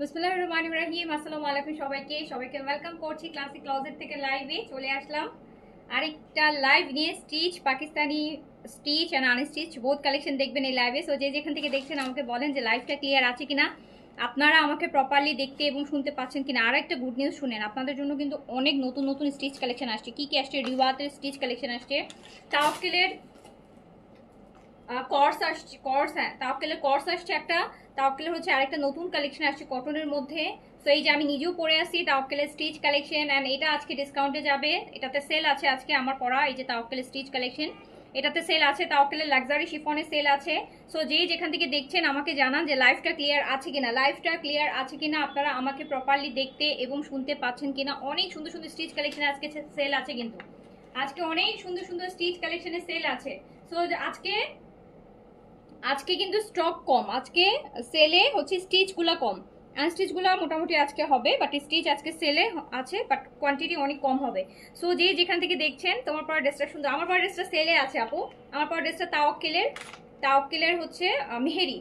বিসমিল্লাহির রহমানির রহিম। আসসালামু আলাইকুম সবাইকে ওয়েলকাম করছি ক্লাসিক ক্লজেট থেকে লাইভে চলে আসলাম আরেকটা লাইভ নিয়ে। Stitch Pakistani stitch and unstitch both collection দেখবেন এই লাইভে। সো যে যেখান থেকে দেখছেন আমাকে বলেন যে লাইভটা ক্লিয়ার আছে কিনা, আপনারা আমাকে প্রপারলি দেখতে এবং শুনতে পাচ্ছেন কিনা। আর একটা গুড নিউজ শুনেন, আপনাদের জন্য কিন্তু অনেক নতুন নতুন স্টিচ কালেকশন আসছে। কি কি আসছে? রিওয়াতের স্টিচ কালেকশন আসছে, তাওয়াক্কুলের কর্স আসছে, কর্স, হ্যাঁ তাওয়াক্কুলের কর্স আসছে একটা, তাওয়াক্কুলের হচ্ছে আরেকটা নতুন কালেকশন আসছে কটনের মধ্যে। সো এই যে আমি নিজেও পরে আসি তাওয়াক্কুলের স্টিচ কালেকশন, অ্যান্ড এটা আজকে ডিসকাউন্টে যাবে। এটাতে সেল আছে আজকে আমার পরা এই যে তাওয়াক্কুলের স্টিচ কালেকশন, এটাতে সেল আছে। তাওয়াক্কুলের লাক্সারি শিফনের সেল আছে। সো যে যেখান থেকে দেখছেন আমাকে জানান যে লাইভটা ক্লিয়ার আছে কিনা, লাইভটা ক্লিয়ার আছে কিনা, আপনারা আমাকে প্রপারলি দেখতে এবং শুনতে পাচ্ছেন কিনা। অনেক সুন্দর সুন্দর স্টিচ কালেকশন আজকে সেল আছে, কিন্তু আজকে অনেক সুন্দর সুন্দর স্টিচ কালেকশনের সেল আছে। সো আজকে আজকে কিন্তু স্টক কম, আজকে সেলে হচ্ছে স্টিচগুলো কম, আনস্টিচগুলো মোটামুটি আজকে হবে, বাট স্টিচ আজকে সেলে আছে, বাট কোয়ান্টিটি অনেক কম হবে। সো যে যেখান থেকে দেখছেন, তোমার পর ড্রেসটা সুন্দর, আমার পর ড্রেসটা সেলে আছে আপু। আমার পর ড্রেসটা তাওয়াক্কুলের হচ্ছে মেহেরি,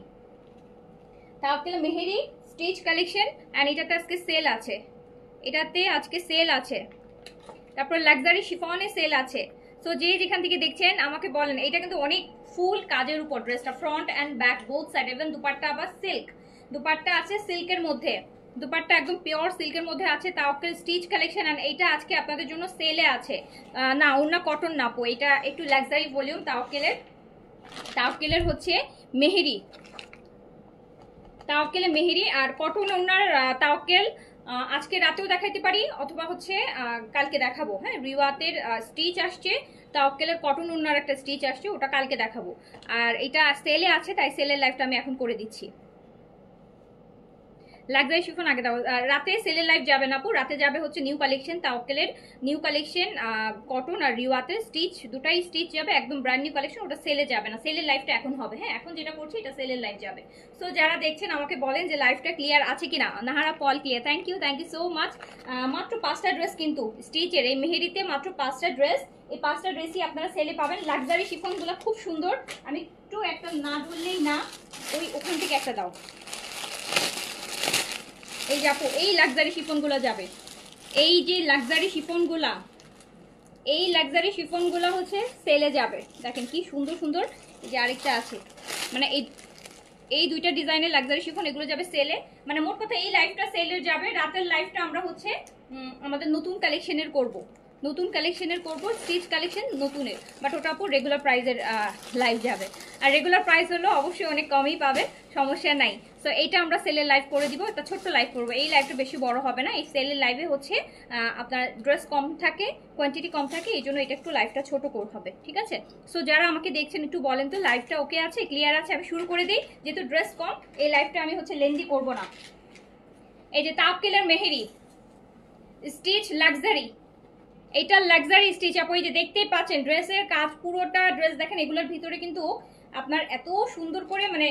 তাওয়াক্কুলের মেহেরি স্টিচ কালেকশন, অ্যান্ড এটাতে আজকে সেল আছে, এটাতে আজকে সেল আছে। তারপর লাক্সারি শিফনে সেল আছে। সো যে যেখান থেকে দেখছেন আমাকে বলেন। এটা কিন্তু অনেক ফুল কাজের উপর ড্রেসটা, front and back both side, এবং দুপাট্টা আবার সিল্ক, দুপাট্টা আছে সিল্কের মধ্যে, দুপাট্টা একদম পিওর সিল্কের মধ্যে আছে। তাওয়াক্কুল স্টিচ কালেকশন, অ্যান্ড এইটা আজকে আপনাদের জন্য সেলে আছে। না ওনা কটন না পো, এটা একটু লাক্সারি ভলিউম। তাওয়াক্কুলের হচ্ছে মেহেরি, তাওয়াক্কুলের মেহেরি আর কটন ওনার তাওয়াক্কুল আজকে রাতেও দেখাইতে পারি, অথবা হচ্ছে কালকে দেখাবো। হ্যাঁ, রিওয়াতের স্টিচ আসছে, তাওয়াক্কুলের কটন ওনার একটা স্টিচ আসছে, ওটা কালকে দেখাবো। আর এটা সেলে আছে, তাই সেলের লাইভটা আমি এখন করে দিচ্ছি। লাক্সারি শিফন আগে দাও, রাতে সেলের লাইভ যাবে না আপু, রাতে যাবে হচ্ছে নিউ কালেকশন, তাওয়াক্কুলের নিউ কালেকশন কটন আর রিওয়াতের স্টিচ, দুটাই স্টিচ যাবে একদম ব্র্যান্ড নিউ কালেকশন, ওটা সেলে যাবে না, সেলের লাইভটা এখন হবে। হ্যাঁ, এখন যেটা করছি এটা সেলের লাইভ যাবে। সো যারা দেখছেন আমাকে বলেন যে লাইভটা ক্লিয়ার আছে কিনা। Nahara Pal clear, thank you so much. মাত্র 5টা ড্রেস কিন্তু স্টিচের এই মেহেরিতে, মাত্র 5টা ড্রেস, এই 5টা ড্রেসই আপনারা সেলে পাবেন। লাক্সারি শিফনগুলো খুব সুন্দর, আমি একটু একটা না বললেই না, ওখান থেকে একটা দাও। এই যে আপু এই লাক্সারি শিফনগুলো যাবে, এই যে লাক্সারি শিফনগুলা, এই লাক্সারি শিফনগুলো হচ্ছে সেলে যাবে। দেখেন কি সুন্দর সুন্দর, এই যে আরেকটা আছে, মানে এই দুইটা ডিজাইনের লাক্সারি শিফন, এগুলো যাবে সেলে। মানে মোট কথা এই লাইভটা সেলের যাবে, রাতের লাইভটা আমরা হচ্ছে আমাদের নতুন কালেকশনের করব, নতুন কালেকশনের করব, স্টিচ কালেকশন নতুনের, বাট ওটা আপু রেগুলার প্রাইসের লাইভ যাবে। আর রেগুলার প্রাইস হলো অবশ্যই অনেক কমই পাবে, সমস্যা নাই। সো এইটা আমরা সেলের লাইভ করে দিব, একটা ছোট্ট লাইভ করবো, এই লাইভটা বেশি বড় হবে না। এই সেলের লাইভে হচ্ছে আপনার ড্রেস কম থাকে, কোয়ান্টিটি কম থাকে, এই জন্য এটা একটু লাইভটা ছোট করতে হবে, ঠিক আছে? সো যারা আমাকে দেখছেন একটু বলেন তো লাইভটা ওকে আছে, ক্লিয়ার আছে? আমি শুরু করে দিই, যেহেতু ড্রেস কম এই লাইভটা আমি হচ্ছে লেন্দি করব না। এই যে তাওয়াক্কুলের মেহেরি স্টিচ লাক্সারি, এটা লাক্সারি স্টিচ আপু, এই যে দেখতেই পাচ্ছেন ড্রেসের কাজ পুরোটা, ড্রেস দেখেন এগুলোর ভিতরে কিন্তু আপনার এত সুন্দর করে মানে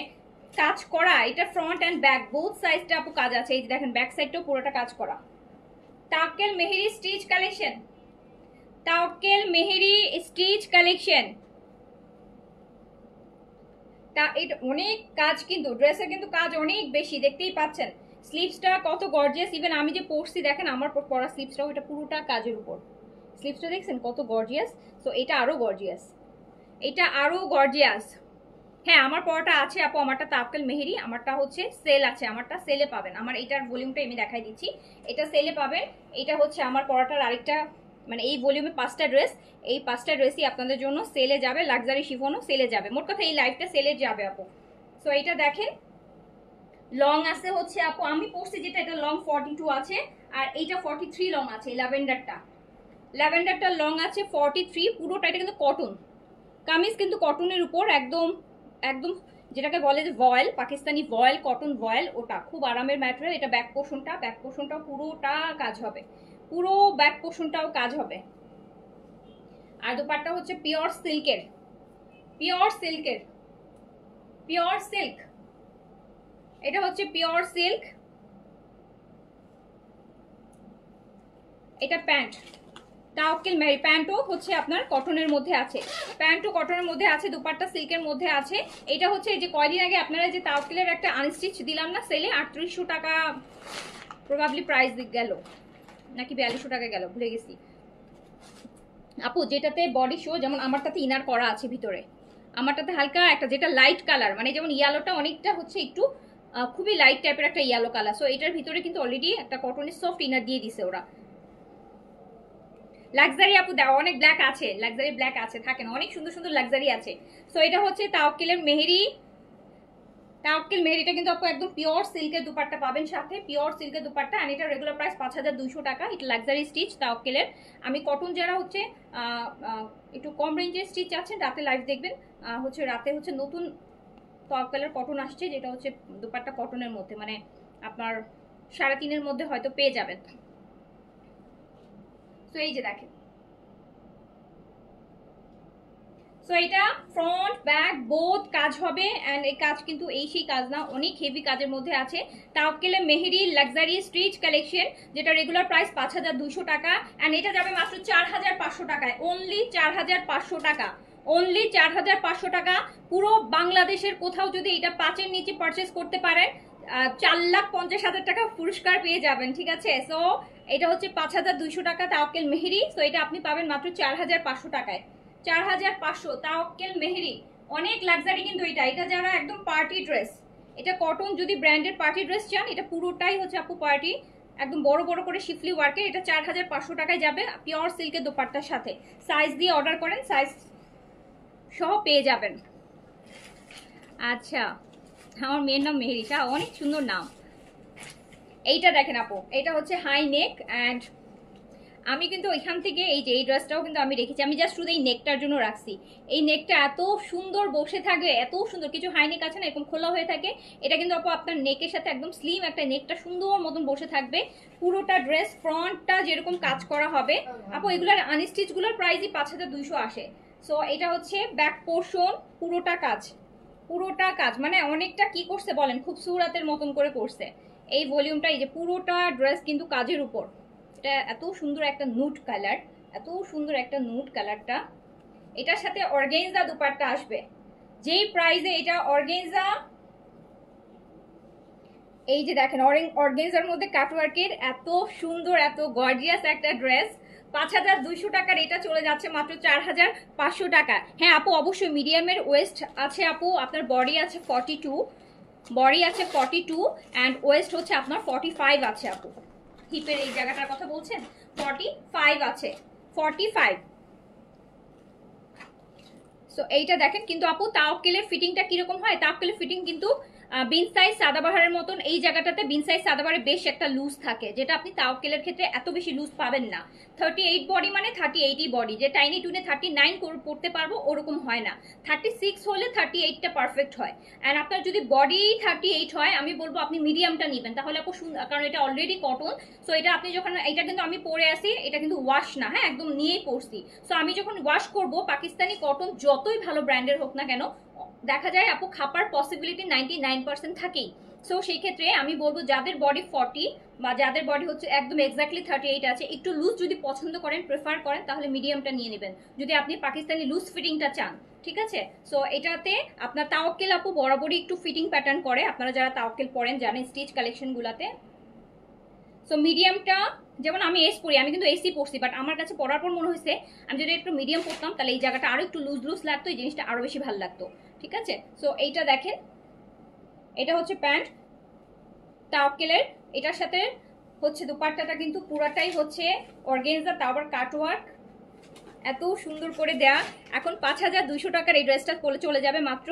কাজ করা, এটা ফ্রন্ট অ্যান্ড ব্যাক বোথ সাইডটা আপু কাজ আছে। এই যে দেখেন ব্যাক সাইডটাও পুরোটা কাজ করা। তাওয়াক্কুল মেহেরি স্টিচ কালেকশন, তাওয়াক্কুল মেহেরি স্টিচ কালেকশন, তা এটা অনেক কাজ, কিন্তু ড্রেসের কিন্তু কাজ অনেক বেশি, দেখতেই পাচ্ছেন স্লিভসটা কত গর্জিয়াস। ইভেন আমি যে পরছি দেখেন আমার পরা স্লিভসটাও এটা পুরোটা কাজের উপর, স্লিভসটা দেখছেন কত গর্জিয়াস। সো এটা আরো গর্জিয়াস, এটা আরো গর্জিয়াস। হ্যাঁ আমার পরাটা আছে আপু, আমারটা তাওয়াক্কুল মেহেরি, আমারটা হচ্ছে সেল আছে, আমারটা সেলে পাবেন। আমার এটার ভলিউমটা আমি দেখাই দিচ্ছি, এটা সেলে পাবেন। এটা হচ্ছে আমার পরাটার আরেকটা, মানে এই ভলিউমে 5টা ড্রেস, এই 5টা ড্রেসই আপনাদের জন্য সেলে যাবে, লাক্সারি শিফনও সেলে যাবে। মোট কথা এই লাইভটা সেলে যাবে আপু। সো এটা দেখেন লং আছে হচ্ছে আপু, আমি পরছি যেটা এটা লং 42 আছে, আর এইটা 43 লং আছে। ল্যাভেন্ডারটা লং আছে 43 পুরোটা। এটা কিন্তু কটন কামিজ, কিন্তু কটনের উপর একদম একদম যেটাকে বলে যে ভয়েল, পাকিস্তানি ভয়েল, কটন ভয়েল, ওটা খুব আরামের ম্যাটেরিয়াল। এটা ব্যাক পোর্শনটাও পুরোটা কাজ হবে, পুরো ব্যাক পোর্শনটাও কাজ হবে। আর দোপাট্টা হচ্ছে পিওর সিল্কের, পিওর সিল্কের, পিওর সিল্ক, এটা হচ্ছে পিওর সিল্ক। এটা প্যান্ট, তাওয়াক্কেল মেহেরি প্যান্টও হচ্ছে আপনার কটনের মধ্যে আছে, প্যান্টও কটনের মধ্যে আছে, দুপাট্টা সিল্কের মধ্যে আছে। এটা হচ্ছে এই যে কয়দিন আগে আপনারা যে তাওয়াক্কেলের একটা আনস্টিচ দিলাম না সেলে, 3800 টাকা প্রবাবলি প্রাইস গেল, নাকি 4200 টাকা গেল, ভুলে গেছি আপু। যেটাতে বডি শো, যেমন আমারটাতে ইনার করা আছে ভিতরে, আমারটাতে হালকা একটা যেটা লাইট কালার, মানে যেমন ইয়েলোটা অনেকটা হচ্ছে একটু খুবই লাইট টাইপের একটা ইয়েলো কালার। সো এটার ভিতরে কিন্তু অলরেডি একটা কটনের সফট ইনার দিয়ে দিছে ওরা। লাক্সারি আপু দাও, অনেক ব্ল্যাক আছে, লাক্সারি ব্ল্যাক আছে, থাকে না, অনেক সুন্দর সুন্দর লাক্সারি আছে। সো এটা হচ্ছে তাওয়াক্কেলের মেহেরি, তাওয়াক্কেল মেহেরিটা কিন্তু আপু একদম পিওর সিল্কের দুপাট্টা পাবেন সাথে, পিওর সিল্কের দুপাট্টা। আর এটা রেগুলার প্রাইস 5200 টাকা। এটা লাক্সারি স্টিচ তাওয়াক্কেলের। আমি কটন যারা হচ্ছে একটু কম রেঞ্জের স্টিচ আছেন রাতে লাইভ দেখবেন, হচ্ছে রাতে হচ্ছে নতুন তাওয়াক্কেলের কটন আসছে, যেটা হচ্ছে দুপাট্টা কটনের মধ্যে, মানে আপনার 3.5-এর মধ্যে হয়তো পেয়ে যাবেন। তো এই যে দেখেন, সো এটা ফ্রন্ট ব্যাক বোথ কাজ হবে। অ্যান্ড এই কাজ কিন্তু এই সেই কাজ না, অনেক হেভি কাজের মধ্যে আছে। তাওয়াক্কেলের মেহেরি লাক্সারি স্ট্রিচ কালেকশন, যেটা রেগুলার প্রাইস 5200 টাকা। অ্যান্ড এটা যাবে মাত্র 4500 টাকায়, অনলি 4500 টাকা, অনলি 4500 টাকা। পুরো বাংলাদেশের কোথাও যদি এটা 5-এর নিচে পারচেস করতে পারেন 4,50,000 টাকা পুরস্কার পেয়ে যাবেন, ঠিক আছে। সো এটা হচ্ছে 5200 টাকা তাওয়াক্কেল মেহেরি। সো এটা আপনি পাবেন মাত্র 4500 টাকায়, 4500 তাওয়াক্কেল মেহেরি। অনেক লাক্সারি কিন্তু এটা, এটা যারা একদম পার্টি ড্রেস, এটা কটন যদি ব্র্যান্ডের পার্টি ড্রেস চান, এটা পুরোটাই হচ্ছে আপু পার্টি, একদম বড় বড় করে শিফলি ওয়ার্কের। এটা 4500 টাকায় যাবে পিওর সিল্কের দোপাট্টার সাথে। সাইজ দিয়ে অর্ডার করেন, সাইজ সহ পেয়ে যাবেন। আচ্ছা, আমার মেয়ের নাম মেহেরিশা, অনেক সুন্দর নাম। এইটা দেখেন আপু, এটা হচ্ছে হাই নেক। অ্যান্ড আমি কিন্তু ওইখান থেকে এই যে এই ড্রেসটাও কিন্তু আমি রেখেছি, আমি জাস্ট শুধু এই নেকটার জন্য রাখছি। এই নেকটা এত সুন্দর বসে থাকবে, এত সুন্দর। কিছু হাই নেক আছে না এরকম খোলা হয়ে থাকে, এটা কিন্তু আপু আপনার নেকের সাথে একদম স্লিম একটা নেকটা সুন্দর মতন বসে থাকবে। পুরোটা ড্রেস ফ্রন্টটা যেরকম কাজ করা হবে আপু, এগুলার আনস্টিচ গুলোর প্রাইসই 5200 আসে। সো এটা হচ্ছে ব্যাক পোর্শন, পুরোটা কাজ, পুরোটা কাজ, মানে অনেকটা কি করছে বলেন, খুব সুরাতের মতন করে করছে। এই ভলিউমটা, এই যে পুরোটা ড্রেস কিন্তু কাজের উপর। এটা এত সুন্দর একটা নুট কালার, এত সুন্দর একটা নুট কালারটা। এটার সাথে অর্গানজা দুপাট্টা আসবে, যেই প্রাইসে এটা অর্গানজা, এই যে দেখেন অর্গানজার মধ্যে কাটওয়ার্কের এত সুন্দর এত গর্জিয়াস একটা ড্রেস, 5200 টাকার এটা চলে যাচ্ছে মাত্র 4500 টাকা। হ্যাঁ আপু অবশ্যই মিডিয়ামের ওয়েস্ট আছে আপু, আপনার বডি আছে 42, বডি আছে 42 অ্যান্ড ওয়েস্ট হচ্ছে আপনার 45 আছে আপু। হিপের এই জায়গাটার কথা বলছেন, 45 আছে, 45। সো এইটা দেখেন কিন্তু আপু তাওয়াক্কেলের ফিটিংটা কিরকম হয়, তাওয়াক্কেলের ফিটিং কিন্তু বিন সাইজ সাদাবাহারের মতন। এই জায়গাটাতে বিন সাইজ সাদাবাহারে বেশ একটা লুজ থাকে, যেটা আপনি তাওয়াক্কেলের ক্ষেত্রে এত বেশি লুজ পাবেন না। 38 বডি মানে 38ই বডি, যে টাইনি টুনে 39 পড়তে পারবো ওরকম হয় না। 36 হলে 38টা পারফেক্ট হয়। অ্যান্ড আপনার যদি বডি 38 হয়, আমি বলবো আপনি মিডিয়ামটা নেবেন, তাহলে আপু কারণ এটা অলরেডি কটন। সো এটা আপনি যখন, এটা কিন্তু আমি পরে আসি, এটা কিন্তু ওয়াশ না, হ্যাঁ একদম নিয়েই পরছি। সো আমি যখন ওয়াশ করব, পাকিস্তানি কটন যতই ভালো ব্র্যান্ডের হোক না কেন, দেখা যায় আপু খাপার পসিবিলিটি 99% থাকেই। সো সেই ক্ষেত্রে আমি বলবো যাদের বডি 40 বা যাদের বডি হচ্ছে একদম এক্স্যাক্টলি 38 আছে, একটু লুজ যদি পছন্দ করেন, প্রেফার করেন, তাহলে মিডিয়ামটা নিয়ে নেবেন যদি আপনি পাকিস্তানি লুজ ফিটিংটা চান, ঠিক আছে। সো এটাতে আপনার তাওয়াক্কেল আপু বরাবরই একটু ফিটিং প্যাটার্ন করে, আপনারা যারা তাওয়াক্কেল পরেন জানেন স্টিচ কালেকশন গুলাতে। সো মিডিয়ামটা, যেমন আমি এস পরি, আমি কিন্তু এসি পরছি, বাট আমার কাছে পরার পর মনে হয়েছে আমি যদি একটু মিডিয়াম পরতাম তাহলে এই জায়গাটা আরো একটু লুজ লুজ লাগতো, এই জিনিসটা আরো বেশি ভালো লাগতো, ঠিক আছে। সো এইটা দেখেন, এটা হচ্ছে প্যান্ট তাওয়াক্কেলের, এটার সাথে হচ্ছে দুপাট্টাটা কিন্তু পুরাটাই হচ্ছে অর্গানজা, তাও আবার কাটওয়ার্ক, এত সুন্দর করে দেয়া। এখন 5200 টাকার এই ড্রেসটা চলে যাবে মাত্র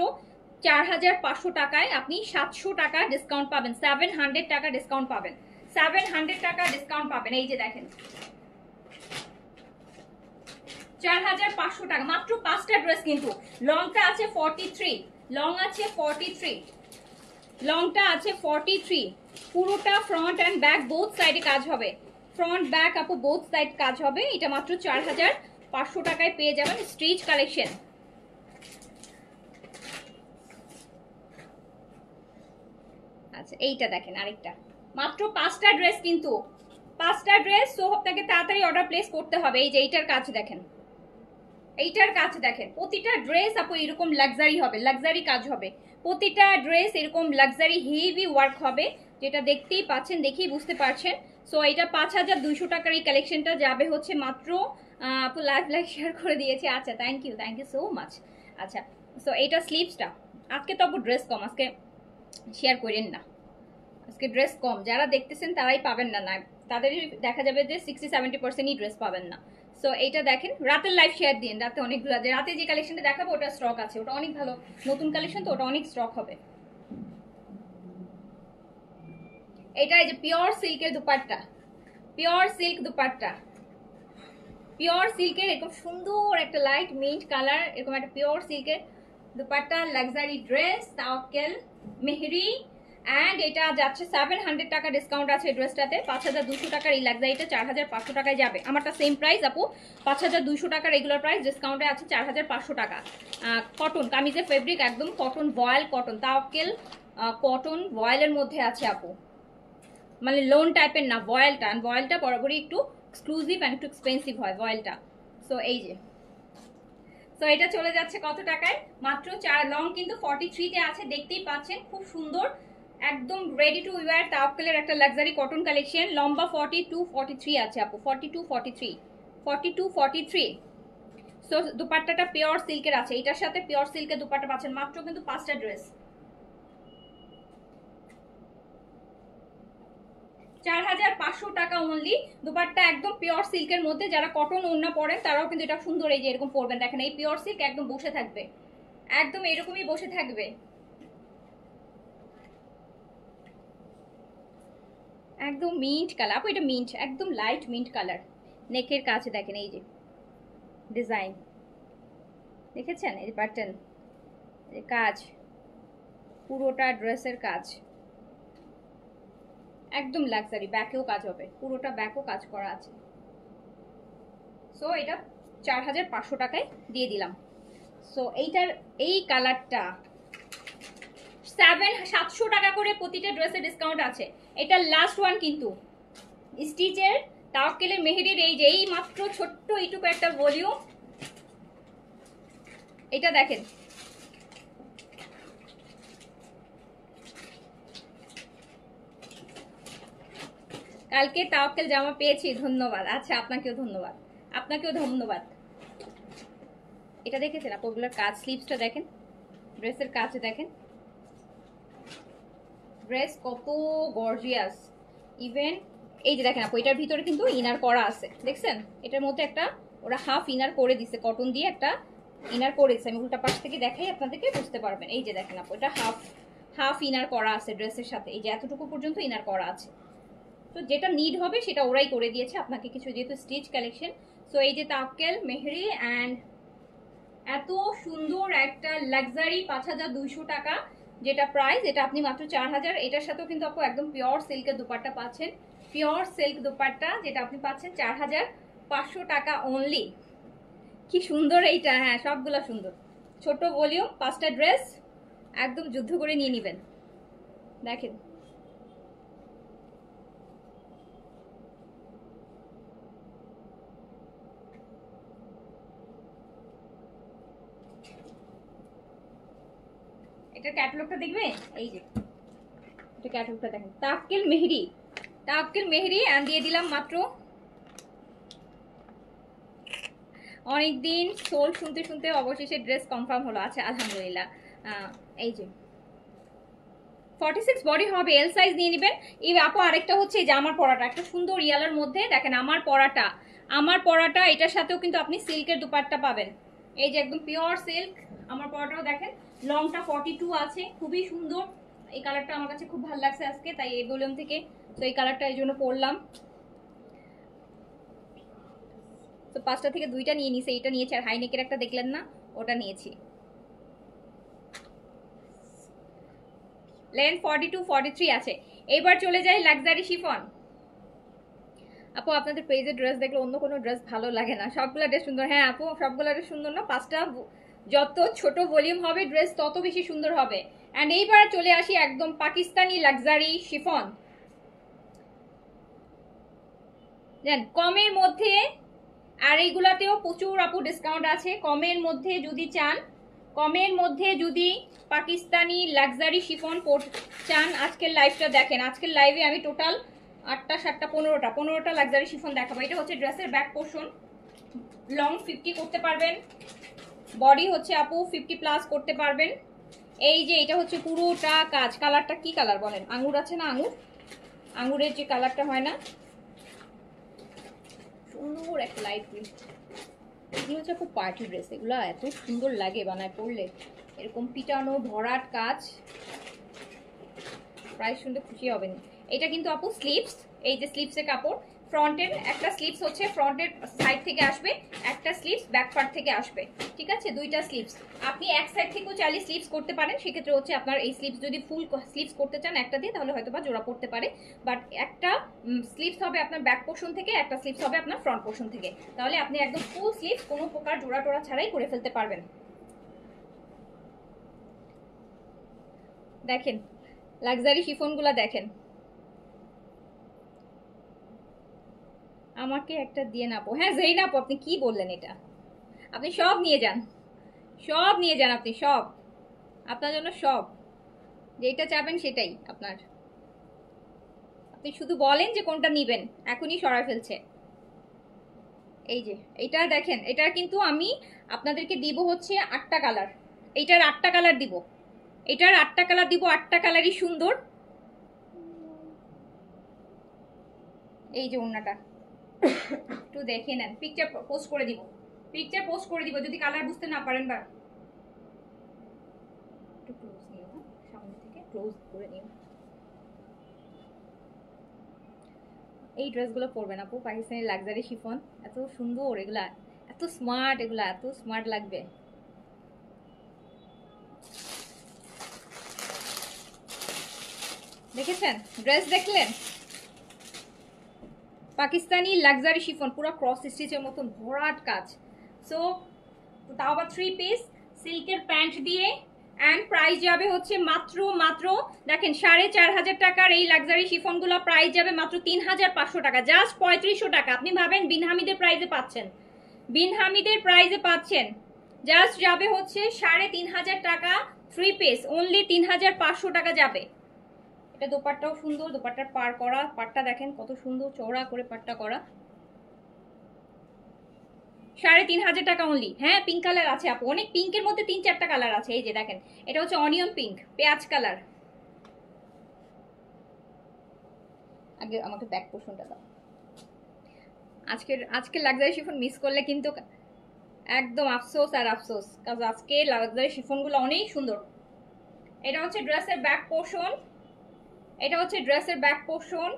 4500 টাকায়। আপনি 700 টাকা ডিসকাউন্ট পাবেন, 700 টাকা ডিসকাউন্ট পাবেন, 700 টাকা ডিসকাউন্ট পাবেন। এই যে দেখেন 4500 টাকা, মাত্র 5টা ড্রেস কিন্তু। লংটা আছে 43, লং আছে 43, লংটা আছে 43, পুরোটা ফ্রন্ট অ্যান্ড ব্যাক বোথ সাইডে কাজ হবে, ফ্রন্ট ব্যাক আপু বোথ সাইড কাজ হবে। এটা মাত্র 4500 টাকায় পেয়ে যাবেন স্ট্রিচ কালেকশন। আচ্ছা এইটা দেখেন আরেকটা, মাত্র 5টা ড্রেস কিন্তু, 5টা ড্রেস, সো আপনাকে তাড়াতাড়ি অর্ডার প্লেস করতে হবে। এই যে এইটার কাজ দেখেন, এইটার কাজ দেখেন, প্রতিটা ড্রেস আপু এরকম লাক্সারি হবে, লাক্সারি কাজ হবে, প্রতিটা ড্রেস এরকম লাক্সারি হেভি ওয়ার্ক হবে, যেটা দেখতেই পাচ্ছেন, দেখেই বুঝতে পারছেন। সো এটা 5200 টাকার এই কালেকশনটা যাবে হচ্ছে মাত্র, আপু লাইভ শেয়ার করে দিয়েছে, আচ্ছা থ্যাংক ইউ সো মাচ। আচ্ছা, সো এইটা স্লিভসটা, আজকে তো আপু ড্রেস কম, আজকে শেয়ার করেন না, আজকে ড্রেস কম, যারা দেখতেছেন তারাই পাবেন না, তাদেরই দেখা যাবে যে 60-70%ই ড্রেস পাবেন না। সো এইটা দেখেন, রাতের লাইভ শেয়ার দিন, রাতে অনেকগুলো, রাতে যে কালেকশনটা দেখাবো ওটা স্টক আছে, ওটা অনেক ভালো নতুন কালেকশন, তো ওটা অনেক স্টক হবে। এটা এই যে পিওর সিল্কের dupatta, pure silk dupatta, pure সিল্কের এরকম সুন্দর একটা লাইট মিন্ট কালার, এরকম একটা পিওর সিল্কের dupatta, luxury dress, Tawakkal Mehri, and এটা যাচ্ছে 700 টাকা ডিসকাউন্ট আছে এই ড্রেসটাতে। 5200 টাকার এই লাক্সারিটা 4500 টাকায় যাবে। আমারটা সেম প্রাইস আপু, 5200 টাকা রেগুলার প্রাইস, ডিসকাউন্টে আছে 4500 টাকা। কটন কামিজের ফেব্রিক, একদম কটন, ভয়েল কটন, তাওয়াক্কেল কটন ভয়েলের মধ্যে আছে আপু, মানে লোন টাইপের না, ভয়েলটা, ভয়েলটা বরাবরই একটু এক্সক্লুসিভ অ্যান্ড একটু এক্সপেন্সিভ হয় ভয়েলটা। সো এই যে, সো এটা চলে যাচ্ছে কত টাকায়, মাত্র 4 লং কিন্তু 43 তে আছে, দেখতেই পাচ্ছেন খুব সুন্দর, একদম রেডি টু ওয়্যার তাওয়াক্কেলের একটা লাক্সারি কটন কালেকশন। লম্বা 42-43 আছে আপু, 42-43। সো দুপাট্টাটা পিওর সিল্কের আছে, এটার সাথে পিওর সিল্কের দুপাট্টা পাচ্ছেন, মাত্র কিন্তু 5টা ড্রেস, 4500 টাকা অনলি। দুপাট্টা একদম পিওর সিল্কের মধ্যে, যারা কটন ওড়না পরেন তারাও কিন্তু এটা সুন্দর, এই যে এরকম পরবেন, দেখেন এই পিওর সিল্ক একদম বসে থাকবে, একদম এরকমই বসে থাকবে, একদম মিন্ট কালার আপু, এটা মিন্ট, একদম লাইট মিন্ট কালার। নেকের কাছে দেখেন এই যে ডিজাইন, দেখেছেন এই বাটন, এই কাজ, পুরোটা ড্রেসের কাজ একদম লাক্সারি, ব্যাকেও কাজ হবে, পুরোটা ব্যাকও কাজ করা আছে। সো এটা 4500 টাকায় দিয়ে দিলাম। সো এইটার এই কালারটা 700 টাকা করে প্রতিটা ড্রেসে ডিসকাউন্ট আছে। এটা লাস্ট ওয়ান কিন্তু স্টিচের তাওয়াক্কেলের মেহেরির, এই যে এই মাত্র ছোট্ট এইটুকু একটা ভলিউম, এটা দেখেন, কালকে তাওয়াক্কেল জামা পেয়েছি, ধন্যবাদ। আচ্ছা আপনাকেও ধন্যবাদ, আপনাকেও ধন্যবাদ। এটা দেখেছেন আপু, ওগুলোর কাজ, স্লিভসটা দেখেন, ড্রেসের কাজ দেখেন, ড্রেস কত গর্জিয়াস। ইভেন এই যে দেখেন আপু, এটার ভিতরে কিন্তু ইনার করা আছে, দেখছেন, এটার মধ্যে একটা ওরা হাফ ইনার করে দিছে, কটন দিয়ে একটা ইনার করেছে, আমি উল্টা পাশ থেকে দেখাই আপনাদেরকে বুঝতে পারবেন। এই যে দেখেন আপু, এটা হাফ ইনার করা আছে ড্রেসের সাথে, এই যে এতটুকু পর্যন্ত ইনার করা আছে। তো যেটা নিড হবে সেটা ওরাই করে দিয়েছে আপনাকে কিছু, যেহেতু স্টিচ কালেকশন। সো এই যে তাওয়াক্কেল মেহরি, অ্যান্ড এত সুন্দর একটা লাক্সারি 5200 টাকা যেটা প্রাইস, এটা আপনি মাত্র 4000। এটার সাথেও কিন্তু আপু একদম পিওর সিল্কের দুপাট্টা পাচ্ছেন, পিওর সিল্ক দুপাট্টা যেটা আপনি পাচ্ছেন 4500 টাকা অনলি। কি সুন্দর এইটা, হ্যাঁ সবগুলো সুন্দর, ছোট ভলিউম, 5টা ড্রেস, একদম যুদ্ধ করে নিয়ে নেবেন। দেখেন এটা ক্যাটালগটা দেখবে, এই যে এটা ক্যাটালগটা দেখেন, তাওয়াক্কেল মেহরি, তাওয়াক্কেল মেহরি, এন্ড দিয়ে দিলাম মাত্র, অনেকদিন সোল শুনতে শুনতে অবশেষে ড্রেস কনফার্ম হলো। আচ্ছা আলহামদুলিল্লাহ। এই যে 46 বডি হবে, এল সাইজ নিয়ে নেবেন। এই আপু আরেকটা হচ্ছে এই যে আমার পরাটা, একটা সুন্দর ইয়ালার মধ্যে দেখেন আমার পরাটা এটার সাথেও কিন্তু আপনি সিল্কের দুপাট্টা পাবেন, এই যে একদম পিওর সিল্ক। আমার পরাটাও দেখেন, লংটা 42 আছে, খুবই সুন্দর। এই কালারটা আমার কাছে খুব ভালো লাগছে আজকে, তাই এই ভলিউম থেকে তো এই কালারটা এই জন্য পরলাম। তো 5টা থেকে 2টা নিয়ে নিয়েছি, এইটা নিয়েছি, আর হাইনেকের একটা দেখলেন না, ওটা নিয়েছি। লেন্থ 42-43 আছে। এবার চলে যাই লাক্সারি শিফন। আপু আপনাদের পেজে ড্রেস দেখলে অন্য কোনো ড্রেস ভালো লাগে না, সবগুলো ড্রেস সুন্দর। হ্যাঁ আপু সবগুলো ড্রেস সুন্দর না, 5টা যত ছোট ভলিউম হবে ড্রেস তত বেশি সুন্দর হবে। অ্যান্ড এইবার চলে আসি একদম পাকিস্তানি লাক্সারি শিফন। দেন কমের মধ্যে, আর এইগুলাতেও প্রচুর আপু ডিসকাউন্ট আছে। কমের মধ্যে যদি চান, কমের মধ্যে যদি পাকিস্তানি লাক্সারি শিফন চান, আজকের লাইভটা দেখেন। আজকের লাইভে আমি টোটাল 8টা 7টা 15টা লাক্সারি শিফন দেখাবো। এটা হচ্ছে ড্রেসের ব্যাক পোর্শন, লং 50 করতে পারবেন, বডি হচ্ছে আপু 50+ করতে পারবেন। এই যে এটা হচ্ছে পুরোটা কাজ। কালারটা কি কালার বলেন? আঙুর আছে না, আঙুর, আঙুরের যে কালারটা হয় না, সুন্দর একটা লাইট গ্রিন। এগুলো হচ্ছে খুব পার্টি ড্রেস, এগুলো এত সুন্দর লাগে বানায় পরলে। এরকম পিটানো ভরাট কাজ, প্রাইস শুনতে খুশি হবেন। এটা কিন্তু আপু স্লিভস, এই যে স্লিভসের কাপড়, ফ্রন্টের একটা স্লিভস হচ্ছে ফ্রন্টের সাইড থেকে আসবে, একটা স্লিভস ব্যাক পার্ট থেকে আসবে, ঠিক আছে, দুইটা স্লিভস। আপনি এক সাইড থেকেও চাইলে স্লিভস করতে পারেন, সেক্ষেত্রে হচ্ছে আপনার এই স্লিভস যদি ফুল স্লিভস করতে চান একটা দিয়ে, তাহলে হয়তো বা জোড়া পড়তে পারে। বাট একটা স্লিভস হবে আপনার ব্যাক পোর্শন থেকে, একটা স্লিভস হবে আপনার ফ্রন্ট পোর্শন থেকে, তাহলে আপনি একদম ফুল স্লিভস কোনো প্রকার জোড়া টোড়া ছাড়াই করে ফেলতে পারবেন। দেখেন লাক্সারি শিফনগুলা দেখেন। আমাকে একটা দিয়ে নাপো। হ্যাঁ যেই নাপো, আপনি কি বললেন? এটা আপনি সব নিয়ে যান, সব নিয়ে যান, আপনি সব, আপনার জন্য সব, যেটা চাবেন সেটাই আপনার। আপনি শুধু বলেন যে কোনটা নিবেন, এখনই সরাই ফেলছে। এই যে এটা দেখেন, এটা কিন্তু আমি আপনাদেরকে দিব হচ্ছে 8টা কালার, এইটার 8টা কালার দিব, এটার 8টা কালার দিব, 8টা কালারই সুন্দর। এই যে ওড়নাটা একটু দেখে নেন, পিকচার পোস্ট করে দিব, পিকচার পোস্ট করে দিব যদি কালার বুঝতে না পারেন। বা একটু ক্লোজ নিও, সামনে থেকে ক্লোজ করে নিও। এই ড্রেসগুলো পরবেন আপু, পাকিস্তানি লাক্সারি শিফন, এত সুন্দর এগুলা, এত স্মার্ট, এগুলা এত স্মার্ট লাগবে। দেখেছেন ড্রেস, দেখলেন? পাকিস্তানি লাক্সারি শিফন, পুরো ক্রস স্টিচের মতন ভরাট কাজ। সো তাও আবার 3 পিস সিল্কের প্যান্ট দিয়ে, অ্যান্ড প্রাইস যাবে হচ্ছে মাত্র দেখেন 4500 টাকার এই লাক্সারি শিফনগুলো প্রাইস যাবে মাত্র 3500 টাকা, জাস্ট 3500 টাকা। আপনি ভাবেন বিনহামিদের প্রাইসে পাচ্ছেন, বিনহামিদের প্রাইসে পাচ্ছেন, জাস্ট যাবে হচ্ছে 3500 টাকা 3 পিস, অনলি 3500 টাকা যাবে। এটা দোপাট্টাও সুন্দর, দোপাট্টার পার করা, পাটটা দেখেন কত সুন্দর চওড়া করে পাটটা করা। 3500 টাকা অনলি। হ্যাঁ পিঙ্ক কালার আছে আপু, অনেক পিঙ্কের মধ্যে 3-4টা কালার আছে। এই যে দেখেন, এটা হচ্ছে অনিয়ন পিঙ্ক, পেঁয়াজ কালার। আগে আমাকে ব্যাক পোর্শনটা দাও। আজকের লাক্সারি শিফন মিস করলে কিন্তু একদম আফসোস আর আফসোস, কারণ আজকে লাক্সারি শিফনগুলো অনেক সুন্দর। এটা হচ্ছে ড্রেসের ব্যাক পোর্শন, এটা হচ্ছে ড্রেসের ব্যাক পোর্শন,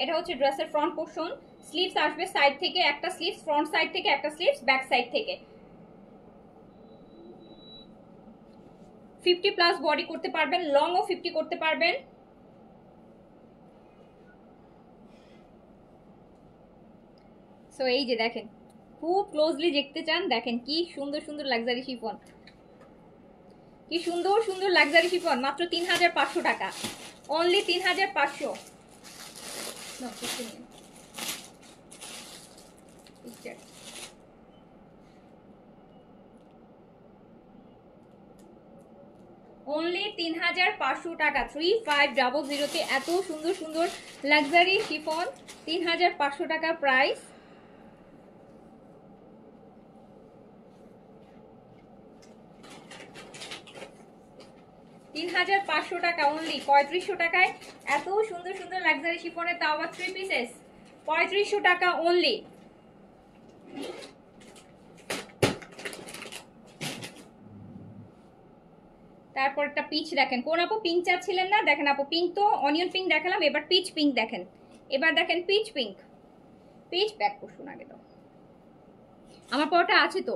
এটা হচ্ছে ড্রেসের ফ্রন্ট পোর্শন। স্লিভস আসবে সাইড থেকে, একটা স্লিভস ফ্রন্ট সাইড থেকে, একটা স্লিভস ব্যাক সাইড থেকে। 50+ বডি করতে পারবেন, লং ও 50 করতে পারবেন। সো এই যে দেখেন, খুব ক্লোজলি দেখতে চান, দেখেন কি সুন্দর সুন্দর লাক্সারি শিফন, কি সুন্দর সুন্দর লাক্সারি শিফন, মাত্র 3500 টাকা, অনলি 3500। অনলি 3500 টাকা, 3500-তে এত সুন্দর সুন্দর লাক্সারি শিফন, 3500 টাকা প্রাইস। টাকা অনলি, 3500 টাকায় এত সুন্দর সুন্দর লাক্সারি শিফনের, তাও আবার 3 পিসেস, 3500 টাকা অনলি। তারপর একটা পিচ দেখেন, কোন আপু পিঙ্ক চাচ্ছিলেন না? দেখেন আপু পিঙ্ক তো অনিয়ন পিঙ্ক দেখালাম, এবার পিচ পিঙ্ক দেখেন, এবার দেখেন peach pink, peach back portion আগে দাও। আমার পরটা আছে তো,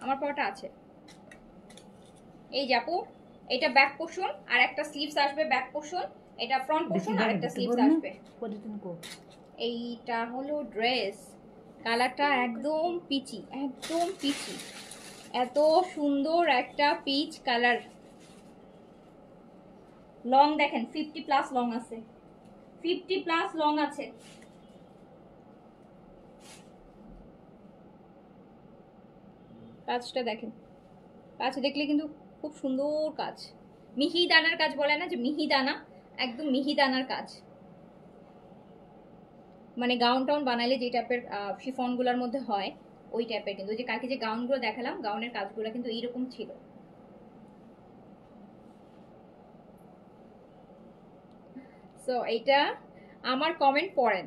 আমার পরটা আছে। এই যে আপু, এটা ব্যাক পোর্শন আর একটা স্লিভস আসবে ব্যাক পোর্শন, এটা ফ্রন্ট পোর্শন আর একটা স্লিভস আসবে। এইটা হলো ড্রেস, কালারটা একদম পিচি, একদম পিচি, এত সুন্দর একটা পিচ কালার। লং দেখেন 50+ লং আছে, 50+ লং আছে। কাজটা দেখেন, কাজ দেখলে কিন্তু খুব সুন্দর কাজ, মিহিদানার কাজ বলে না যে, মিহিদানা, একদম মিহিদানার কাজ। মানে গাউন টাউন বানাইলে যে টাইপের শিফনগুলোর মধ্যে হয় ওই টাইপের, কিন্তু যে কালকে যে গাউনগুলো দেখালাম গাউনের কাজগুলো কিন্তু এইরকম ছিল। সো এইটা আমার কমেন্ট পড়েন।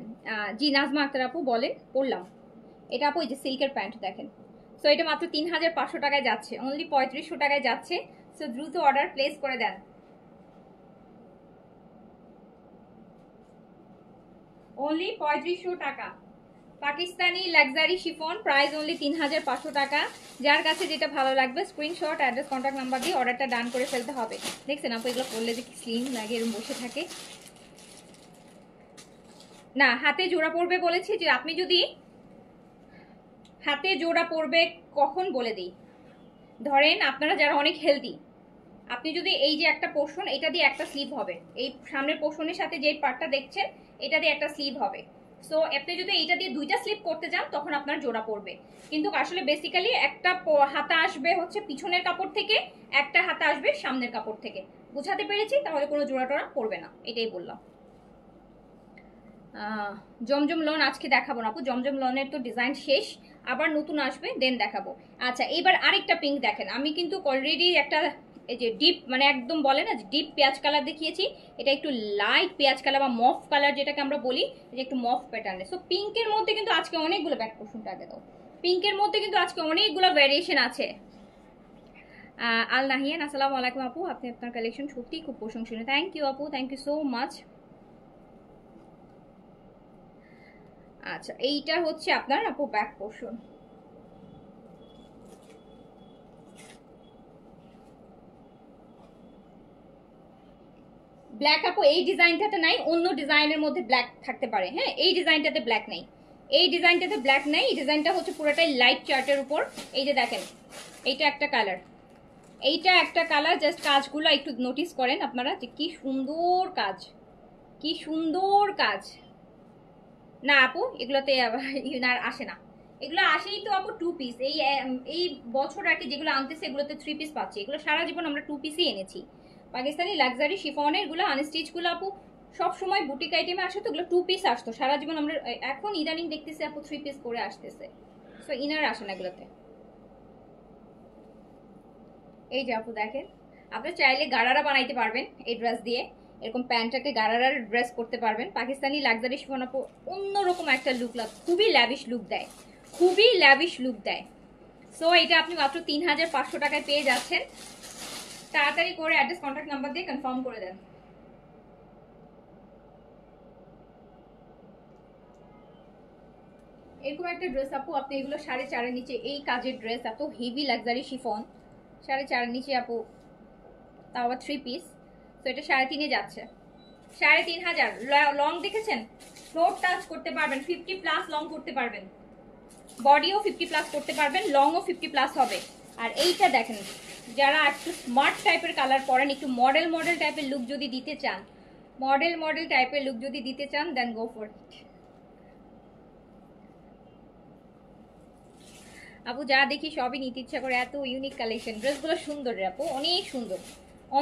জি নাজমা আক্তার আপু বলেন, পড়লাম। এটা আপু এই যে সিল্কের প্যান্ট দেখেন। সো এটা মাত্র 3500 টাকায় যাচ্ছে, অনলি 3500 টাকায় যাচ্ছে। সো দ্রুত অর্ডার প্লেস করে দেন। অনলি 3500 টাকা, Pakistani luxury chiffon, price only 3500 টাকা। যার কাছে যেটা ভালো লাগবে স্ক্রিনশট, অ্যাড্রেস, কন্ট্যাক্ট নাম্বার দিয়ে অর্ডারটা ডান করে ফেলতে হবে। দেখছেন আপু এগুলো করলে যে স্লিম লাগে, এরকম বসে থাকে না। হাতে জোড়া পড়বে বলেছি, যে আপনি যদি হাতে জোড়া পড়বে কখন বলে দিই, ধরেন আপনারা যারা অনেক হেলদি, আপনি যদি এই যে একটা পোর্শন, এটা দিয়ে একটা স্লিভ হবে, এই সামনের পোর্শনের সাথে যে পার্টটা দেখছেন এটা দিয়ে একটা স্লিভ হবে। সো আপনি যদি এইটা দিয়ে দুইটা স্লিভ করতে যান তখন আপনার জোড়া পড়বে। কিন্তু আসলে বেসিক্যালি একটা হাতা আসবে হচ্ছে পিছনের কাপড় থেকে, একটা হাতা আসবে সামনের কাপড় থেকে। বুঝাতে পেরেছি? তাহলে কোনো জোড়া টোড়া পড়বে না, এটাই বললাম। জমজম লন আজকে দেখাবো না আপু, জমজম লনের তো ডিজাইন শেষ, আবার নতুন আসবে দেন দেখাবো। আচ্ছা এবার আরেকটা পিঙ্ক দেখেন, আমি কিন্তু অলরেডি একটা এই যে ডিপ মানে একদম বলে না যে ডিপ পেঁয়াজ কালার দেখিয়েছি, এটা একটু লাইট পেঁয়াজ কালার বা মফ কালার যেটাকে আমরা বলি, যে একটু মফ প্যাটার্নে। সো পিঙ্কের মধ্যে কিন্তু আজকে অনেকগুলো, ব্যাক পোর্শনটা আগে দাও, পিঙ্কের মধ্যে কিন্তু আজকে অনেকগুলো ভ্যারিয়েশন আছে। আল নাহিয়ান আসসালামু আলাইকুম আপু, আপনি আপনার কালেকশন সত্যিই খুব প্রশংসনীয়। থ্যাংক ইউ আপু, থ্যাংক ইউ সো মাচ। আচ্ছা এইটা হচ্ছে আপনার আপু ব্যাক পোর্শন। ব্ল্যাক আপু এই ডিজাইনটাতে নাই, অন্য ডিজাইনের মধ্যে ব্ল্যাক থাকতে পারে। হ্যাঁ এই ডিজাইনটাতে ব্ল্যাক নেই, এই ডিজাইনটাতে ব্ল্যাক নেই। এই ডিজাইনটা হচ্ছে পুরোটাই লাইট চার্টের উপর। এই যে দেখেন এইটা একটা কালার, এইটা একটা কালার। জাস্ট কাজগুলো একটু নোটিস করেন আপনারা যে কি সুন্দর কাজ, কি সুন্দর কাজ। না আপু এগুলোতে আর আসে না, এগুলো আসেই তো আপু টু পিস। এই বছর আর কি যেগুলো আনতেছে এগুলোতে 3 পিস পাচ্ছি। এগুলো সারা জীবন আমরা 2 পিসই এনেছি। পাকিস্তানি লাক্সারি শিফনের গুলো আনস্টিচ গুলো আপু সব সময় বুটিক আইটেমে আসে, তো এগুলো 2 পিস আসতো সারা জীবন। আমরা এখন ইদানিং দেখতেছি আপু 3 পিস করে আসতেছে। সো ইনার আসে না এগুলোতে। এই যে আপু দেখেন, আপনি চাইলে গারারা বানাইতে পারবেন এই ড্রেস দিয়ে, এরকম প্যান্টটাকে গারারার ড্রেস করতে পারবেন। পাকিস্তানি লাক্সারি শিফন আপু অন্যরকম একটা লুক, খুবই ল্যাভিশ লুক দেয়, খুবই ল্যাভিশ লুক দেয়। সো এটা আপনি মাত্র 3500 টাকায় পেয়ে যাচ্ছেন। তাড়াতাড়ি করে অ্যাড্রেস, কন্ট্যাক্ট নাম্বার দিয়ে কনফার্ম করে দেন। এরকম একটা ড্রেস আপু আপনি এগুলো 4.5 নিচে, এই কাজের ড্রেস এত হেভি লাক্সারি শিফন 4.5 নিচে আপু, তাও আবার 3 পিস। তো এটা 3.5 যাচ্ছে, 3500। লং দেখেছেন, ফ্লোর টাচ করতে পারবেন, 50+ লং করতে পারবেন, বডিও 50+ করতে পারবেন, লংও 50+ হবে। আর এইটা দেখেন, যারা একটু স্মার্ট টাইপের কালার পরেন, একটু মডেল মডেল টাইপের লুক যদি দিতে চান, মডেল মডেল টাইপের লুক যদি দিতে চান দেন গো ফর ইট। আপু যা দেখি সবই নিতে ইচ্ছা করে, এত ইউনিক কালেকশন। ড্রেসগুলো সুন্দর রে আপু, অনেক সুন্দর,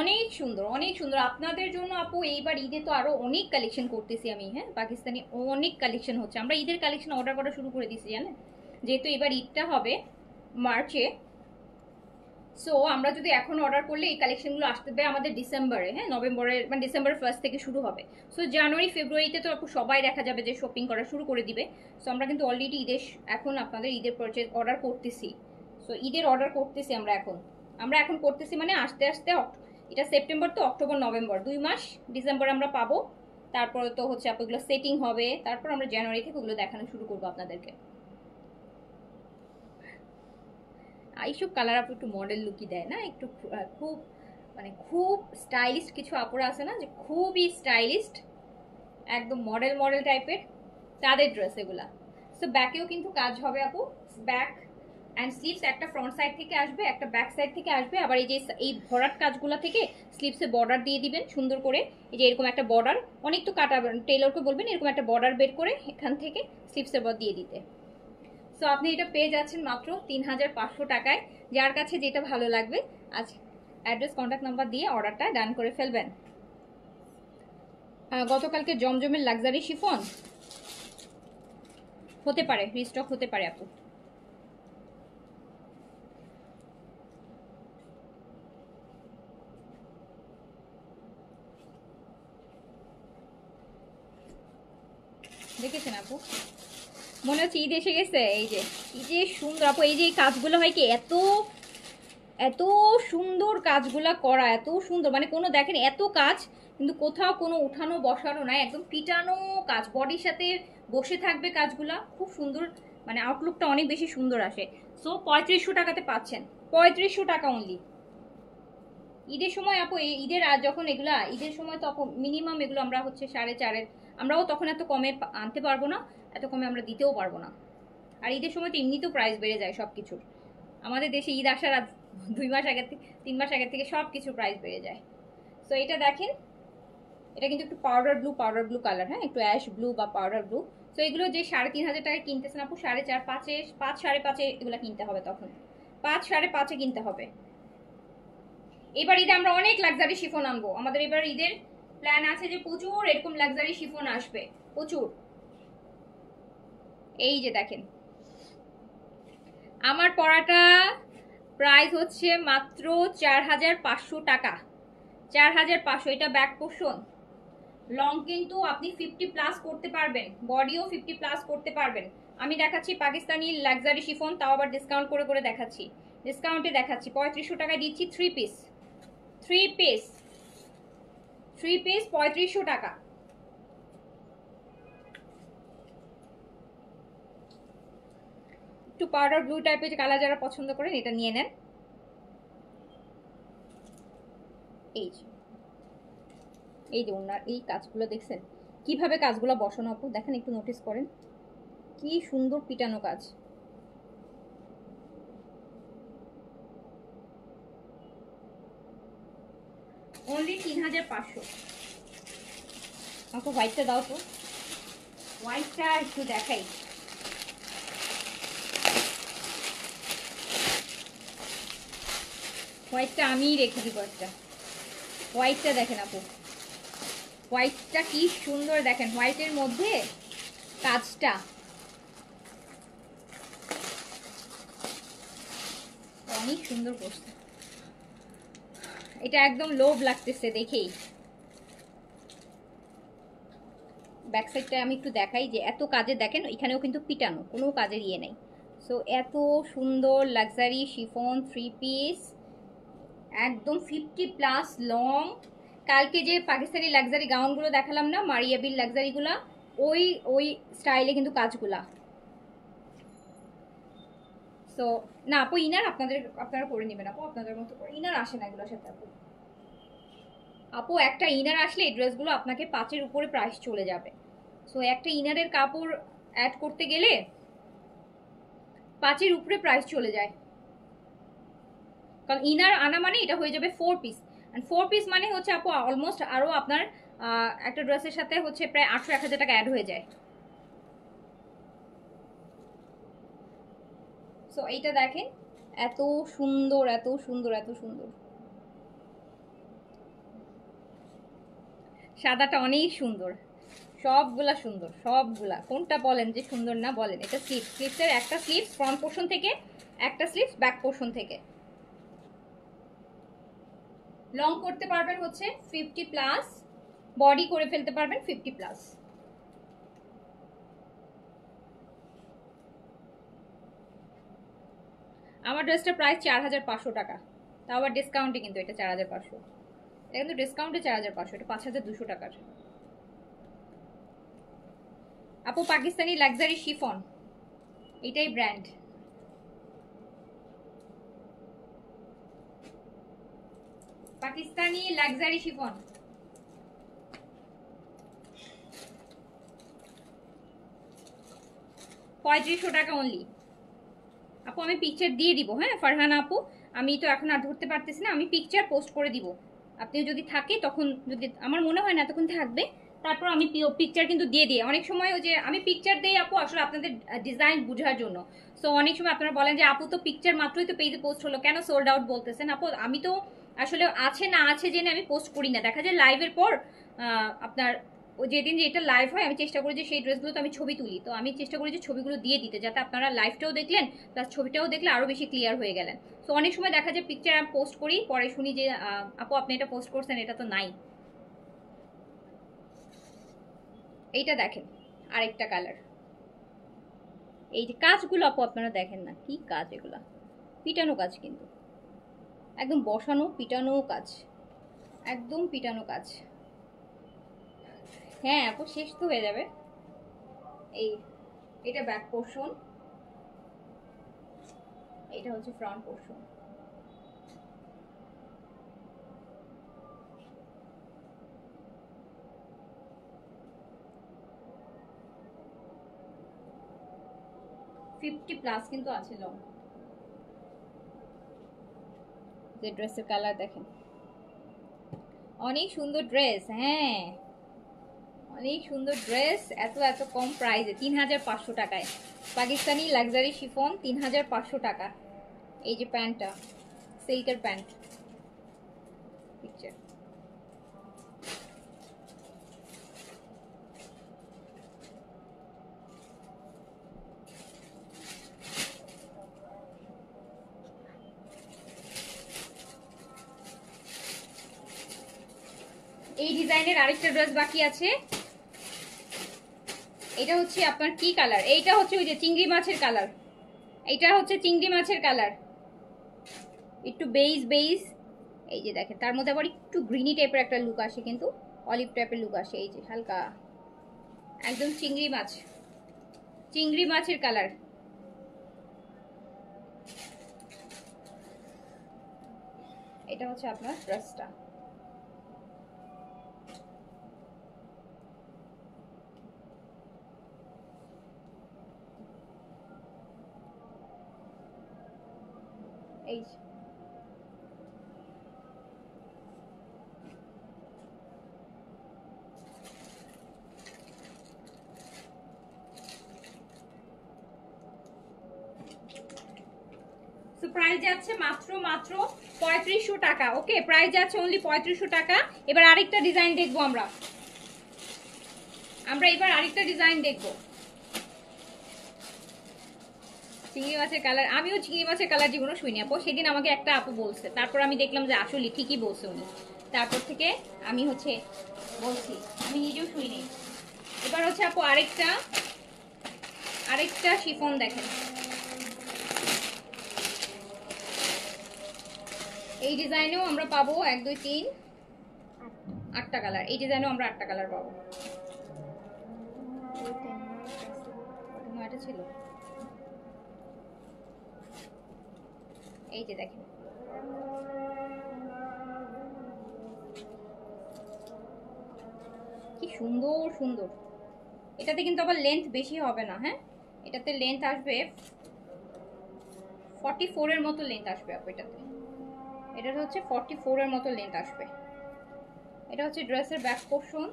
অনেক সুন্দর, অনেক সুন্দর। আপনাদের জন্য আপু এইবার ঈদে তো আরো অনেক কালেকশন করতেছি আমি। হ্যাঁ পাকিস্তানি অনেক কালেকশন হচ্ছে, আমরা ঈদের কালেকশন অর্ডার করা শুরু করে দিয়েছি জানেন, যেহেতু এবার ঈদটা হবে মার্চে। সো আমরা যদি এখন অর্ডার করলে এই কালেকশনগুলো আসতে হবে আমাদের ডিসেম্বরে, হ্যাঁ নভেম্বরের মানে ডিসেম্বরের 1st থেকে শুরু হবে। সো জানুয়ারি ফেব্রুয়ারিতে তো সবাই দেখা যাবে যে শপিং করা শুরু করে দিবে। সো আমরা কিন্তু অলরেডি ঈদের এখন আপনাদের ঈদের পারচেজ অর্ডার করতেছি। সো ঈদের অর্ডার করতেছি আমরা এখন করতেছি, মানে আস্তে আস্তে এটা সেপ্টেম্বর তো অক্টোবর নভেম্বর 2 মাস, ডিসেম্বর আমরা পাবো। তারপরে তো হচ্ছে আপনাগুলো সেটিং হবে, তারপর আমরা জানুয়ারি থেকে ওগুলো দেখানো শুরু করবো আপনাদেরকে। এইসব কালার আপু একটু মডেল লুকই দেয় না, একটু খুব মানে খুব স্টাইলিস্ট কিছু আপুরা আছে না, যে খুবই স্টাইলিস্ট, একদম মডেল মডেল টাইপের, তাদের ড্রেস এগুলা। সো ব্যাকেও কিন্তু কাজ হবে আপু, ব্যাক অ্যান্ড স্লিভস একটা ফ্রন্ট সাইড থেকে আসবে, একটা ব্যাক সাইড থেকে আসবে। আবার এই যে এই ভরাট কাজগুলো থেকে স্লিভসে বর্ডার দিয়ে দিবেন সুন্দর করে। এই যে এরকম একটা বর্ডার, অনেক তো কাটাবেন, টেলরকে বলবেন এরকম একটা বর্ডার বের করে এখান থেকে স্লিভসে দিয়ে দিতে। সো আপনি এটা পেয়ে যাচ্ছেন মাত্র 3500 টাকায়। যার কাছে যেটা ভালো লাগবে আজ অ্যাড্রেস কন্ট্যাক্ট নাম্বার দিয়ে অর্ডারটা ডান করে ফেলবেন। গতকালকে জমজমের লাক্সারি শিফন হতে পারে, রিস্টক হতে পারে আপু। দেখেছেন আপু, মনে হচ্ছে ঈদ এসে গেছে। এই যে সুন্দর আপু, এই যে এই কাজগুলো হয় কি এত এত সুন্দর কাজগুলা করা, এত সুন্দর, মানে কোনো দেখেন এত কাজ কিন্তু কোথাও কোনো উঠানো বসানো নাই, একদম পিটানো কাজ, বডির সাথে বসে থাকবে কাজগুলা, খুব সুন্দর, মানে আউটলুকটা অনেক বেশি সুন্দর আসে। সো 3500 টাকাতে পাচ্ছেন, 3500 টাকা অনলি। ঈদের সময় আপু, ঈদের যখন এগুলা ঈদের সময় তো আপু মিনিমাম এগুলো আমরা হচ্ছে 4.5-এর, আমরাও তখন এত কমে আনতে পারবো না, এত কমে আমরা দিতেও পারবো না। আর ঈদের সময় তো এমনিতেও প্রাইস বেড়ে যায় সব কিছুর, আমাদের দেশে ঈদ আসার 2 মাস আগে থেকে 3 মাস আগে থেকে সব কিছুর প্রাইস বেড়ে যায়। সো এটা দেখেন, এটা কিন্তু একটু পাউডার ব্লু কালার, হ্যাঁ, একটু অ্যাশ ব্লু বা পাউডার ব্লু। সো এগুলো যে 3500 টাকায় কিনতেছেন আপু, 4.5, 5, 5.5 এগুলো কিনতে হবে, তখন 5-5.5 কিনতে হবে। এবার ঈদে আমরা অনেক লাক্সারি শিফন আনবো, আমাদের এবার ঈদের প্ল্যান আছে যে প্রচুর এরকম লাক্সারি শিফন আসবে, প্রচুর। এই যে দেখেন আমার পরাটা প্রাইস হচ্ছে মাত্র 4500 টাকা, 4500। এটা ব্যাক পোর্শন, লং কিন্তু আপনি 50+ করতে পারবেন, বডিও 50+ করতে পারবেন। আমি দেখাচ্ছি পাকিস্তানি লাক্সারি শিফন, তাও আবার ডিসকাউন্ট করে করে দেখাচ্ছি, ডিসকাউন্টে দেখাচ্ছি। 3500 টাকায় দিচ্ছি 3 পিস, 3500 টাকা। একটু পাউডার ব্লু টাইপের কালার যারা পছন্দ করেন এটা নিয়ে নেন। এই যে ওনার এই কাজগুলো দেখছেন কিভাবে কাজগুলো বসানো আপু, দেখেন একটু নোটিস করেন কি সুন্দর পিটানো কাজ। অনলি 3500। আমাকে হোয়াইটটা দাও তো, হোয়াইটটা একটু দেখাই। হোয়াইটটা আমিই রেখে দিব একটা, হোয়াইটটা দেখেন আপু, হোয়াইটটা কি সুন্দর দেখেন, হোয়াইটের মধ্যে কাজটা অনেক সুন্দর করছে, এটা একদম লোভ লাগতেছে দেখেই। ব্যাক সাইডটা আমি একটু দেখাই যে এত কাজে দেখেন, এখানেও কিন্তু পিটানো, কোনো কাজের ইয়ে নেই। সো এত সুন্দর লাক্সারি শিফন 3 পিস, একদম 50+ লং। কালকে যে পাকিস্তানি লাক্সারি গাউনগুলো দেখালাম না, মারিয়া বিল লাক্সারিগুলা, ওই স্টাইলে কিন্তু কাজগুলা। সো না আপু, ইনার আপনারা করে নেবেন আপু, আপনাদের মতো করে ইনার আসে না এগুলোর সাথে আপু। আপু একটা ইনার আসলে এই ড্রেসগুলো আপনাকে 5-এর উপরে প্রাইস চলে যাবে। সো একটা ইনারের কাপড় অ্যাড করতে গেলে 5-এর উপরে প্রাইস চলে যায়, কারণ ইনার আনা মানে এটা হয়ে যাবে 4 পিস, এন্ড 4 পিস মানে হচ্ছে আপু অলমোস্ট আরো আপনার একটা ড্রেসের সাথে হচ্ছে প্রায় 800-1000 টাকা অ্যাড হয়ে যায়। সো এইটা দেখেন এত সুন্দর, এত সুন্দর, এত সুন্দর, সাদাটা অনেক সুন্দর, সবগুলা সুন্দর, সবগুলা। কোনটা বলেন যে সুন্দর না বলেন। এটা স্লিভসের একটা স্লিভস ফ্রন্ট পোর্শন থেকে, একটা স্লিভস ব্যাক পোর্শন থেকে। লং করতে পারবেন হচ্ছে 50+, বডি করে ফেলতে পারবেন 50+। আমার ড্রেসটা প্রায় 4500 টাকা, তাও আবার ডিসকাউন্টে, কিন্তু এটা 4500, এটা কিন্তু ডিসকাউন্টে 4500, এটা 5200 টাকার। আপু পাকিস্তানি লাক্সারি শিফন, এটাই ব্র্যান্ড। পাকিস্তানি লাক্সারি শিফন, $3500 টাকা অনলি। আপু আমি পিকচার দিয়ে দিব, হ্যাঁ ফারহানা আপু, আমি তো এখন আর ধরতে পারতেছি না, আমি পিকচার পোস্ট করে দিব। আপনি যদি থাকে তখন, যদি আমার মনে হয় না তখন থাকবে, তারপর আমি পিকচার কিন্তু দিয়ে দিই অনেক সময়। ওই যে আমি পিকচার দিই আপু আসলে আপনাদের ডিজাইন বোঝার জন্য। সো অনেক সময় আপনারা বলেন যে আপু তো পিকচার মাত্রই তো পেজে পোস্ট হলো, কেন সোল্ড আউট বলতেছেন? আপু আমি তো আসলে আছে না আছে জেনে আমি পোস্ট করি না। দেখা যায় লাইভের পর আপনার ও যেদিন যেটা লাইভ হয় আমি চেষ্টা করি যে সেই ড্রেসগুলো তো আমি ছবি তুলি, তো আমি চেষ্টা করি যে ছবিগুলো দিয়ে দিতে, যাতে আপনারা লাইভটাও দেখলেন প্লাস ছবিটাও দেখলে আরও বেশি ক্লিয়ার হয়ে গেলেন। সো অনেক সময় দেখা যায় পিকচার আমি পোস্ট করি, পরে শুনি যে আপু আপনি এটা পোস্ট করছেন, এটা তো নাই। এইটা দেখেন আরেকটা কালার। এই যে কাজগুলো আপু আপনারা দেখেন না, কি কাজ এগুলা, পিটানো কাজ কিন্তু একদম বসানো পিটানো কাজ, একদম পিটানো কাজ। হ্যাঁ আপু শেষ তো হয়ে যাবে। এই এটা ব্যাক পোর্শন, এটা হচ্ছে ফ্রন্ট পোর্শন। ফিফটি প্লাস কিন্তু আছে লং। যে ড্রেসের কালার দেখেন, অনেক সুন্দর ড্রেস। হ্যাঁ অনেক সুন্দর ড্রেস, এত এত কম প্রাইসে 3500 টাকায়। পাকিস্তানি লাক্সারি শিফন 3500 টাকা। এই যে প্যান্টটা সিল্কের প্যান্ট, পিকচার। এই ডিজাইনের আরেকটা ড্রেস বাকি আছে। এটা হচ্ছে আপনার কি কালার? এইটা হচ্ছে ওই যে চিংড়ি মাছের কালার, এইটা হচ্ছে চিংড়ি মাছের কালার, একটু বেইজ বেইজ। এই যে দেখেন তার মধ্যে আবার একটু গ্রিনি টাইপের একটা লুক আসে, কিন্তু অলিভ টাইপের লুক আসে। এই যে হালকা একদম চিংড়ি মাছ, চিংড়ি মাছের কালার। এটা হচ্ছে আপনার ড্রেসটা। এই প্রাইস যাচ্ছে মাত্র 3500 টাকা। ওকে প্রাইস যাচ্ছে অনলি 3500 টাকা। এবার আরেকটা ডিজাইন দেখবো আমরা এবার আরেকটা ডিজাইন দেখবো। চিংড়ি মাছের কালার, আমিও চিংড়ি মাছের কালার জীবনও শুনি আপু। সেদিন আমাকে একটা আপু বলছে, তারপর আমি দেখলাম যে আসলে ঠিকই বলছে উনি, তারপর থেকে আমি হচ্ছে বলছি, আমি নিজেও শুনি। এবার হচ্ছে আপু আরেকটা শিফন দেখেন। এই ডিজাইনেও আমরা পাবো 1 2 3 8টা কালার। এই ডিজাইনেও আমরা 8টা কালার পাবো। এটা ছিল, এই যে দেখেন কি সুন্দর সুন্দর। এটাতে কিন্তু আবার লেন্থ বেশি হবে না। হ্যাঁ এটাতে লেন্থ আসবে 44 এর মতো লেন্থ আসবে আপু। এটা হচ্ছে 44 এর মতো লেন্থ আসবে। এটা হচ্ছে ড্রেসের ব্যাক পোর্শন,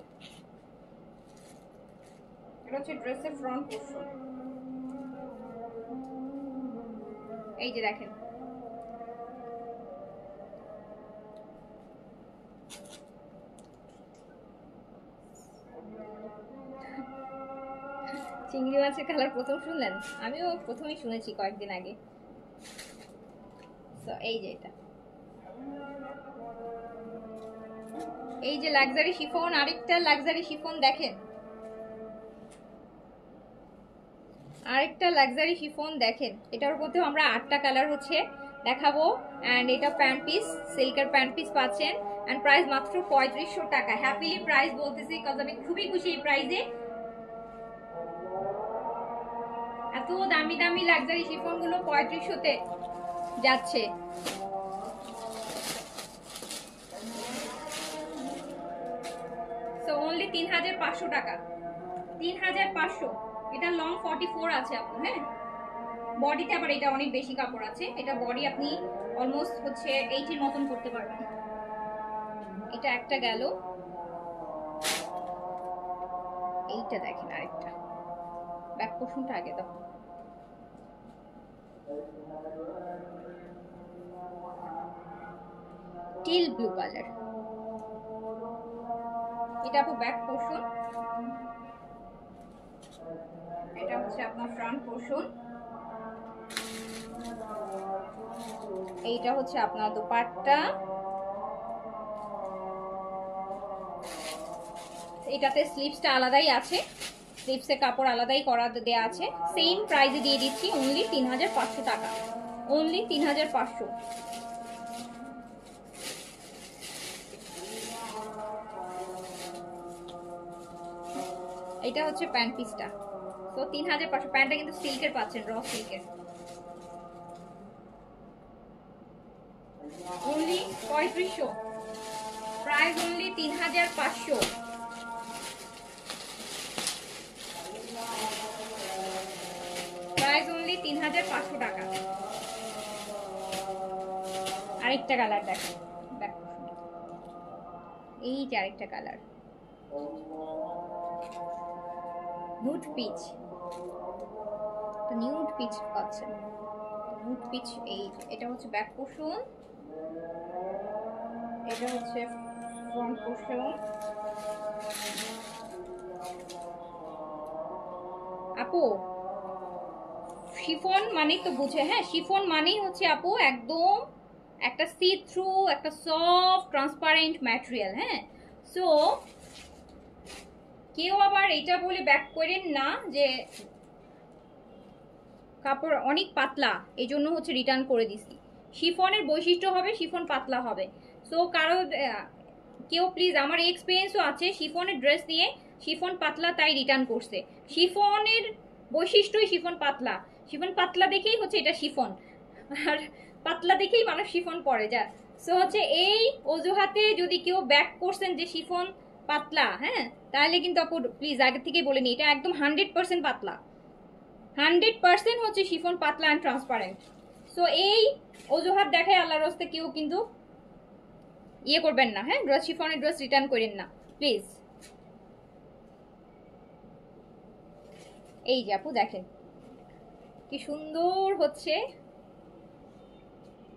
এটা হচ্ছে ড্রেসের ফ্রন্ট পোর্শন। এই যে দেখেন চিংড়ি মাছের কালার প্রথম শুনলেন? আমিও প্রথমেই শুনেছি কয়েকদিন আগে। তো এই যে এটা, এই যে লাক্সারি শিফন, আরেকটা লাক্সারি শিফন দেখেন, আরেকটা লাক্সারি শিফন দেখেন। এটার মধ্যেও আমরা 8টা কালার হচ্ছে দেখাবো। এন্ড এটা প্যান্ট পিস, সিল্কের প্যান্ট পিস পাচ্ছেন। এন্ড প্রাইস মাত্র 3500 টাকা। হ্যাপিলি প্রাইস বলতেছি কারণ আমি খুবই খুশি এই প্রাইসে। এত দামি দামি লাক্সারি শিফন গুলো 3500 তে যাচ্ছে। সো অনলি 3500 টাকা, 3500। এটা লং 44 আছে আপু। হ্যাঁ বডিতে আবার এটা অনেক বেশি কাপড় আছে, এটা বডি আপনি অলমোস্ট হচ্ছে 80 মতন করতে পারবেন। এটা একটা গেল। এইটা দেখেন আরেকটা, ব্যাক পোর্শনটা আগে দাও। টিল ব্লু কালার, এটা আপু ব্যাক পোর্শন, এটা হচ্ছে আপনার ফ্রন্ট পোর্শন, এইটা হচ্ছে আপনার দোপাট্টা, এটাতে স্লিভসটা আলাদাই আছে, স্লিভসে কাপড় আলাদাই করা দেয়া আছে। সেম প্রাইসে দিয়ে দিচ্ছি অনলি 3500 টাকা, অনলি 3500। এটা হচ্ছে প্যান্ট পিসটা, তো 3500। প্যান্টটা কিন্তু সিল্কের পাচ্ছেন, র সিল্কের, only 3500, price only 3500, price only 3500 টাকা। আরেকটা কালার দেখো, এই যে আরেকটা colour, nude peach, nude peach পাচ্ছেন, নুড পিচ। এই এটা হচ্ছে ব্যাক পোর্শন, এটা হচ্ছে ফ্রন্ট পোর্শন। আপু শিফন মানেই তো বুঝে, হ্যাঁ শিফন মানেই হচ্ছে আপু একদম একটা সি থ্রু, একটা সফট ট্রান্সপারেন্ট ম্যাটেরিয়াল। হ্যাঁ, সো কেউ আবার এটা বলে ব্যাক করেন না যে কাপড় অনেক পাতলা, এই জন্য হচ্ছে রিটার্ন করে দিছি। শিফনের বৈশিষ্ট্য হবে শিফন পাতলা হবে। সো কারো কেউ প্লিজ, আমার এক্সপিরিয়েন্সও আছে শিফনের ড্রেস নিয়ে, শিফন পাতলা তাই রিটার্ন করছে। শিফনের বৈশিষ্ট্যই শিফন পাতলা, শিফন পাতলা দেখেই হচ্ছে এটা শিফন, আর পাতলা দেখেই মানুষ শিফন পরে যা। সো হচ্ছে এই অজুহাতে যদি কেউ ব্যাক করছেন যে শিফন পাতলা, হ্যাঁ তাহলে কিন্তু আপু প্লিজ আগে থেকেই বলে নি, এটা একদম 100% পাতলা, 100% হচ্ছে শিফন পাতলা অ্যান্ড ট্রান্সপারেন্ট। সো এই অজুহাত দেখায় আল্লাহর রাস্তে কেউ কিন্তু ইয়ে করবেন না, হ্যাঁ ড্রেস শিফনের ড্রেস রিটার্ন করেন না প্লিজ। এই যে আপু দেখেন কি সুন্দর হচ্ছে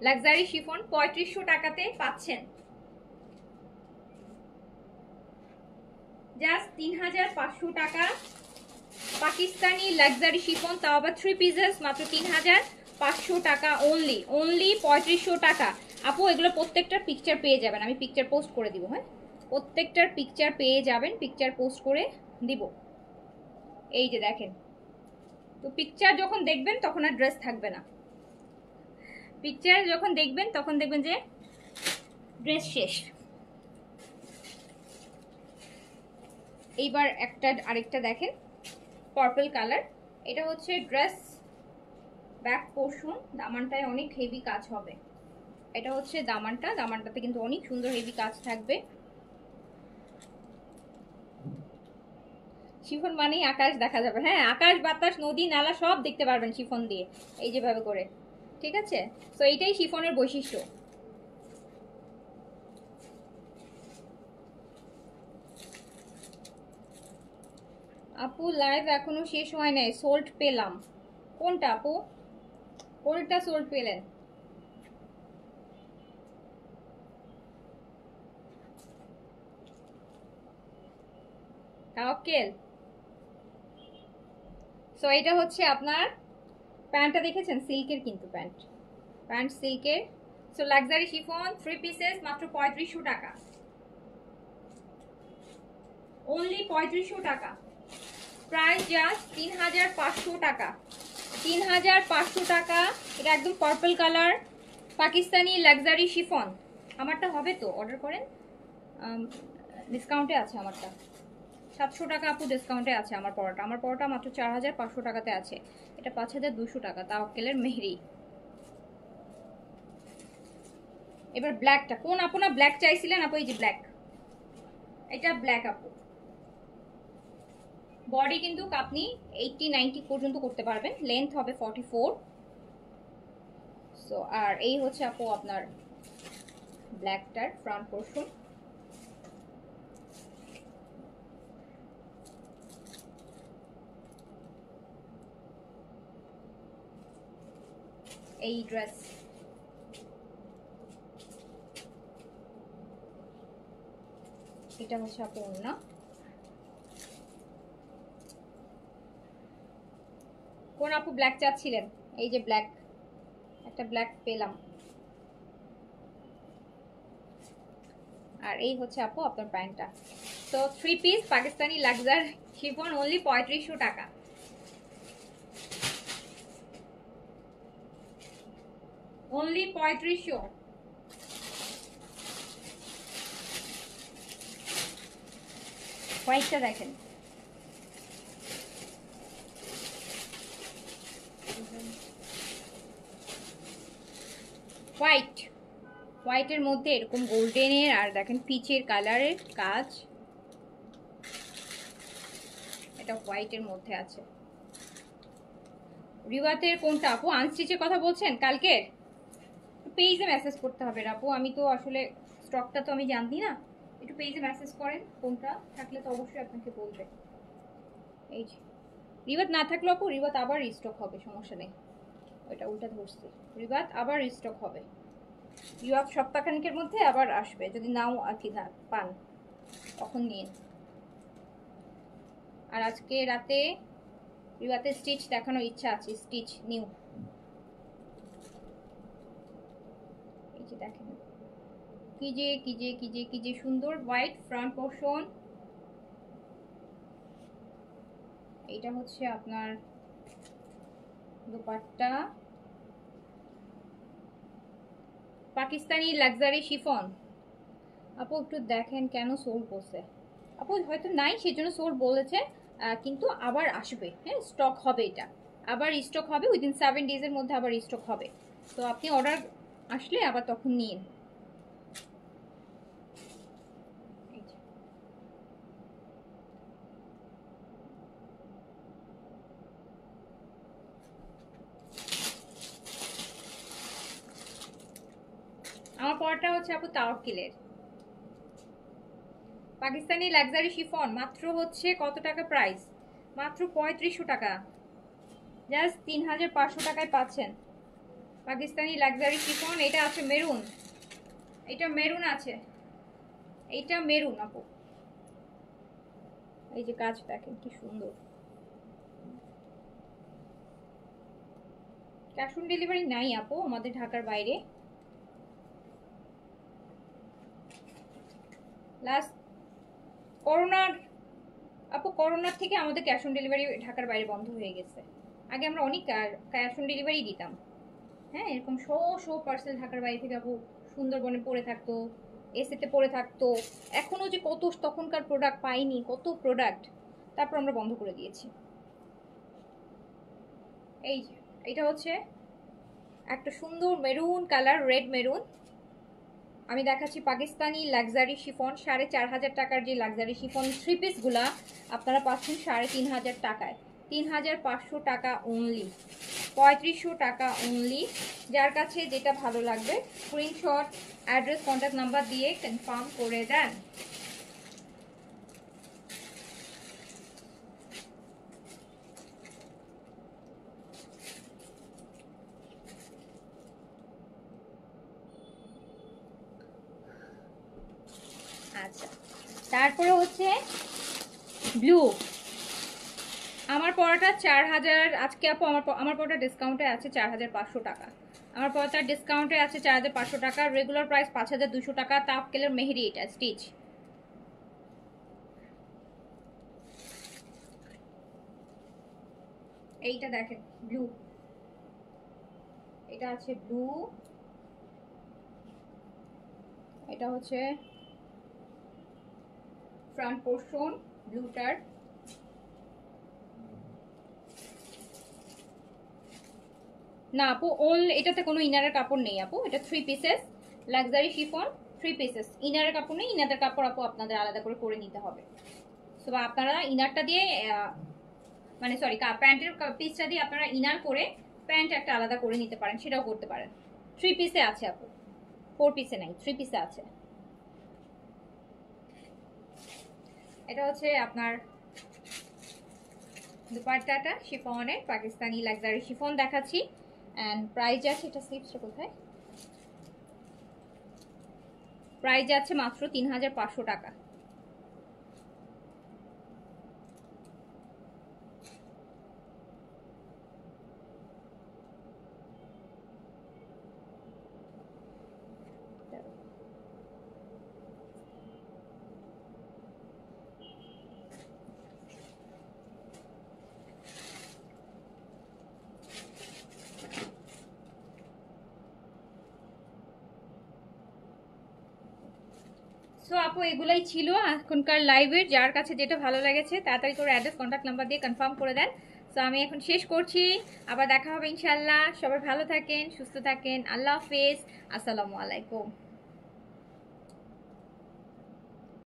লাক্সারি শিফন, 3500 টাকাতে পাচ্ছেন, জাস্ট 3500 টাকা পাকিস্তানি লাক্সারি শিফন, তাও আবার 3 পিসেস, মাত্র 3500 টাকা অনলি, অনলি 3500 টাকা। আপু এগুলো প্রত্যেকটার পিকচার পেয়ে যাবেন, আমি পিকচার পোস্ট করে দিব, হ্যাঁ প্রত্যেকটার পিকচার পেয়ে যাবেন, পিকচার পোস্ট করে দিব। এই যে দেখেন, তো পিকচার যখন দেখবেন তখন আর ড্রেস থাকবে না, পিকচার যখন দেখবেন তখন দেখবেন যে ড্রেস শেষ। এইবার একটা আরেকটা দেখেন পার্পল কালার, এটা হচ্ছে ড্রেস ব্যাক পোর্শন, দামানটায় অনেক হেভি কাজ হবে, এটা হচ্ছে দামানটা, দামানটাতে কিন্তু অনেক সুন্দর হেভি কাজ থাকবে। শিফন মানেই আকাশ দেখা যাবে, হ্যাঁ আকাশ বাতাস নদী নালা সব দেখতে পারবেন শিফন দিয়ে, এই যেভাবে করে, ঠিক আছে। তো এইটাই শিফনের বৈশিষ্ট্য। আপু লাইভ এখনো শেষ হয় নাই, সোল্ড পেলাম। কোনটা আপু, কোনটা সোল্ড পেলেন? তাওয়াক্কেল। সো এটা হচ্ছে আপনার প্যান্টটা দেখেছেন, সিল্কের কিন্তু প্যান্ট, প্যান্ট সিল্কের। সো লাক্সারি শিফন 3 পিসেস, মাত্র 3500 টাকা, অনলি 3500 টাকা, প্রাইস জাস্ট 3500 টাকা, 3500 টাকা। এটা একদম purple colour Pakistani luxury chiffon. আমারটা হবে তো, অর্ডার করেন, ডিসকাউন্টে আছে আমারটা, 700 টাকা আপু ডিসকাউন্টে আছে আমার পরোটা, আমার পরোটা মাত্র 4500 টাকাতে আছে, এটা 5200 টাকা, তাওয়াক্কেলের মেহরি। এবার ব্ল্যাকটা কোন আপু, না ব্ল্যাক চাইছিলেন আপু, এই যে ব্ল্যাক, এটা ব্ল্যাক আপু। বডি কিন্তু আপনি 80-90 পর্যন্ত করতে পারবেন, লেন্থ হবে 44। সো আর এই হচ্ছে আপু আপনার ব্ল্যাকটার ফ্রন্ট পোর্শন। এই ড্রেস, এটা হচ্ছে আপু ওড়না। কোন আপু ব্ল্যাক চাচ্ছিলেন? এই যে ব্ল্যাক, একটা ব্ল্যাক পেলাম। আর এই হচ্ছে আপু আপনার প্যান্টটা। তো 3 piece Pakistani Luxor chiffon only 3500 টাকা। অনলি 3500। হোয়াইটটা দেখেন, হোয়াইট, হোয়াইটের মধ্যে এরকম গোল্ডেনের আর দেখেন পিচের কালারের কাজ, এটা হোয়াইটের মধ্যে আছে। রিওয়াতের কোনটা আপু? আনস্টিচের কথা বলছেন কালকের? পেজে মেসেজ করতে হবে আপু, আমি তো আসলে স্টকটা তো আমি জানি না, একটু পেজে মেসেজ করেন, কোনটা থাকলে তো অবশ্যই আপনাকে বলবে। এই যে রিবাত না থাকলে আপু, রিবাত আবার রিস্টক হবে, সমস্যা নেই। ওইটা উল্টা ধরছি, রিবাত আবার রিস্টক হবে। রিবাত সপ্তাহখানিকের মধ্যে আবার আসবে, যদি নাও আর কি পান তখন নিয়ে। আর আজকে রাতে রিবাতের স্টিচ দেখানোর ইচ্ছা আছে, স্টিচ নিউ। এই যে দেখেন কি যে কি যে কি যে কি যে সুন্দর হোয়াইট ফ্রন্ট পোর্শন। এটা হচ্ছে আপনার দুপাট্টা, পাকিস্তানি লাক্সারি শিফন। আপু একটু দেখেন কেন সোল বসে, আপু হয়তো নাই সেজন্য সোল বলেছে, কিন্তু আবার আসবে, হ্যাঁ স্টক হবে, এটা আবার স্টক হবে, উইদিন 7 ডেজের মধ্যে আবার স্টক হবে। তো আপনি অর্ডার আসলে আবার তখন নিন। আমার পরটা হচ্ছে আপু তাওয়াক্কিলের পাকিস্তানি লাক্সারি শিফন, মাত্র হচ্ছে কত টাকা প্রাইস? মাত্র 3500 টাকা, জাস্ট 3500 টাকায় পাচ্ছেন পাকিস্তানি লাক্সারি শিফন। এটা আছে মেরুন, এটা মেরুন আছে, এইটা মেরুন আপু। এই যে কাজ দেখেন কি সুন্দর। ক্যাশ অন ডেলিভারি নাই আপু আমাদের ঢাকার বাইরে। লাস্ট করোনার আপু, করোনার থেকে আমাদের ক্যাশ অন ডেলিভারি ঢাকার বাইরে বন্ধ হয়ে গেছে। আগে আমরা অনেক ক্যাশ অন ডেলিভারি দিতাম, হ্যাঁ এরকম শো শো পার্সেল ঢাকার বাইরে থেকে আপু সুন্দরবনে পড়ে থাকতো, এসিতে পড়ে থাকতো। এখনো যে কত তখনকার প্রোডাক্ট পাইনি, কত প্রোডাক্ট, তারপর আমরা বন্ধ করে দিয়েছি। এই এটা হচ্ছে একটা সুন্দর মেরুন কালার, রেড মেরুন। আমি দেখাচ্ছি পাকিস্তানি লাক্সারি শিফন, 4500 টাকার যে লাক্সারি শিফন 3 পিসগুলা আপনারা পাচ্ছেন 3500 টাকায়, 3500 টাকা অনলি, 3500 টাকা অনলি। যার কাছে যেটা ভালো লাগবে স্ক্রিনশট, অ্যাড্রেস, কন্ট্যাক্ট নাম্বার দিয়ে কনফার্ম করে দেন। আচ্ছা, তারপরে হচ্ছে ব্লু। আমার পড়াটা 4000 আজকে আপু, আমার পড়াটা ডিসকাউন্টে আছে 4500 টাকা। আমার পড়াটা ডিসকাউন্টে আছে 4500 টাকা, রেগুলার প্রাইস 5200 টাকা। তাওয়াক্কিলের মেহেরি, এটা স্টিচ। এইটা দেখেন ব্লু, এটা আছে ব্লু, এটা হচ্ছে ফ্রন্ট পোর্শন ব্লুটার। না আপু এটাতে কোনো ইনারের কাপড় নেই আপু, এটা 3 পিসেস লাক্সারি শিফন, 3 পিসেস, ইনারের কাপড় নেই। ইনারের কাপড় আপু আপনাদের আলাদা করে নিতে হবে। তো আপনারা ইনারটা দিয়ে মানে সরি প্যান্টের পিসটা দিয়ে আপনারা ইনার করে প্যান্ট একটা আলাদা করে নিতে পারেন, সেটাও করতে পারেন। 3 পিসে আছে আপু, 4 পিসে নাই, 3 পিসে আছে। এটা হচ্ছে আপনার দুপাট্টাটা শিফনের, পাকিস্তানি লাক্সারি শিফন দেখাচ্ছি। অ্যান্ড প্রাইস আছে, এটা স্লিপসটা কোথায়, প্রাইস আছে মাত্র 3500 টাকা। সো আপু এগুলাই ছিল এখনকার লাইভের, যার কাছে যেটা ভালো লেগেছে তাড়াতাড়ি করে অ্যাড্রেস কন্ট্যাক্ট নাম্বার দিয়ে কনফার্ম করে দেন। সো আমি এখন শেষ করছি, আবার দেখা হবে ইনশাল্লাহ। সবাই ভালো থাকেন, সুস্থ থাকেন, আল্লাহ হাফেজ, আসসালামু আলাইকুম।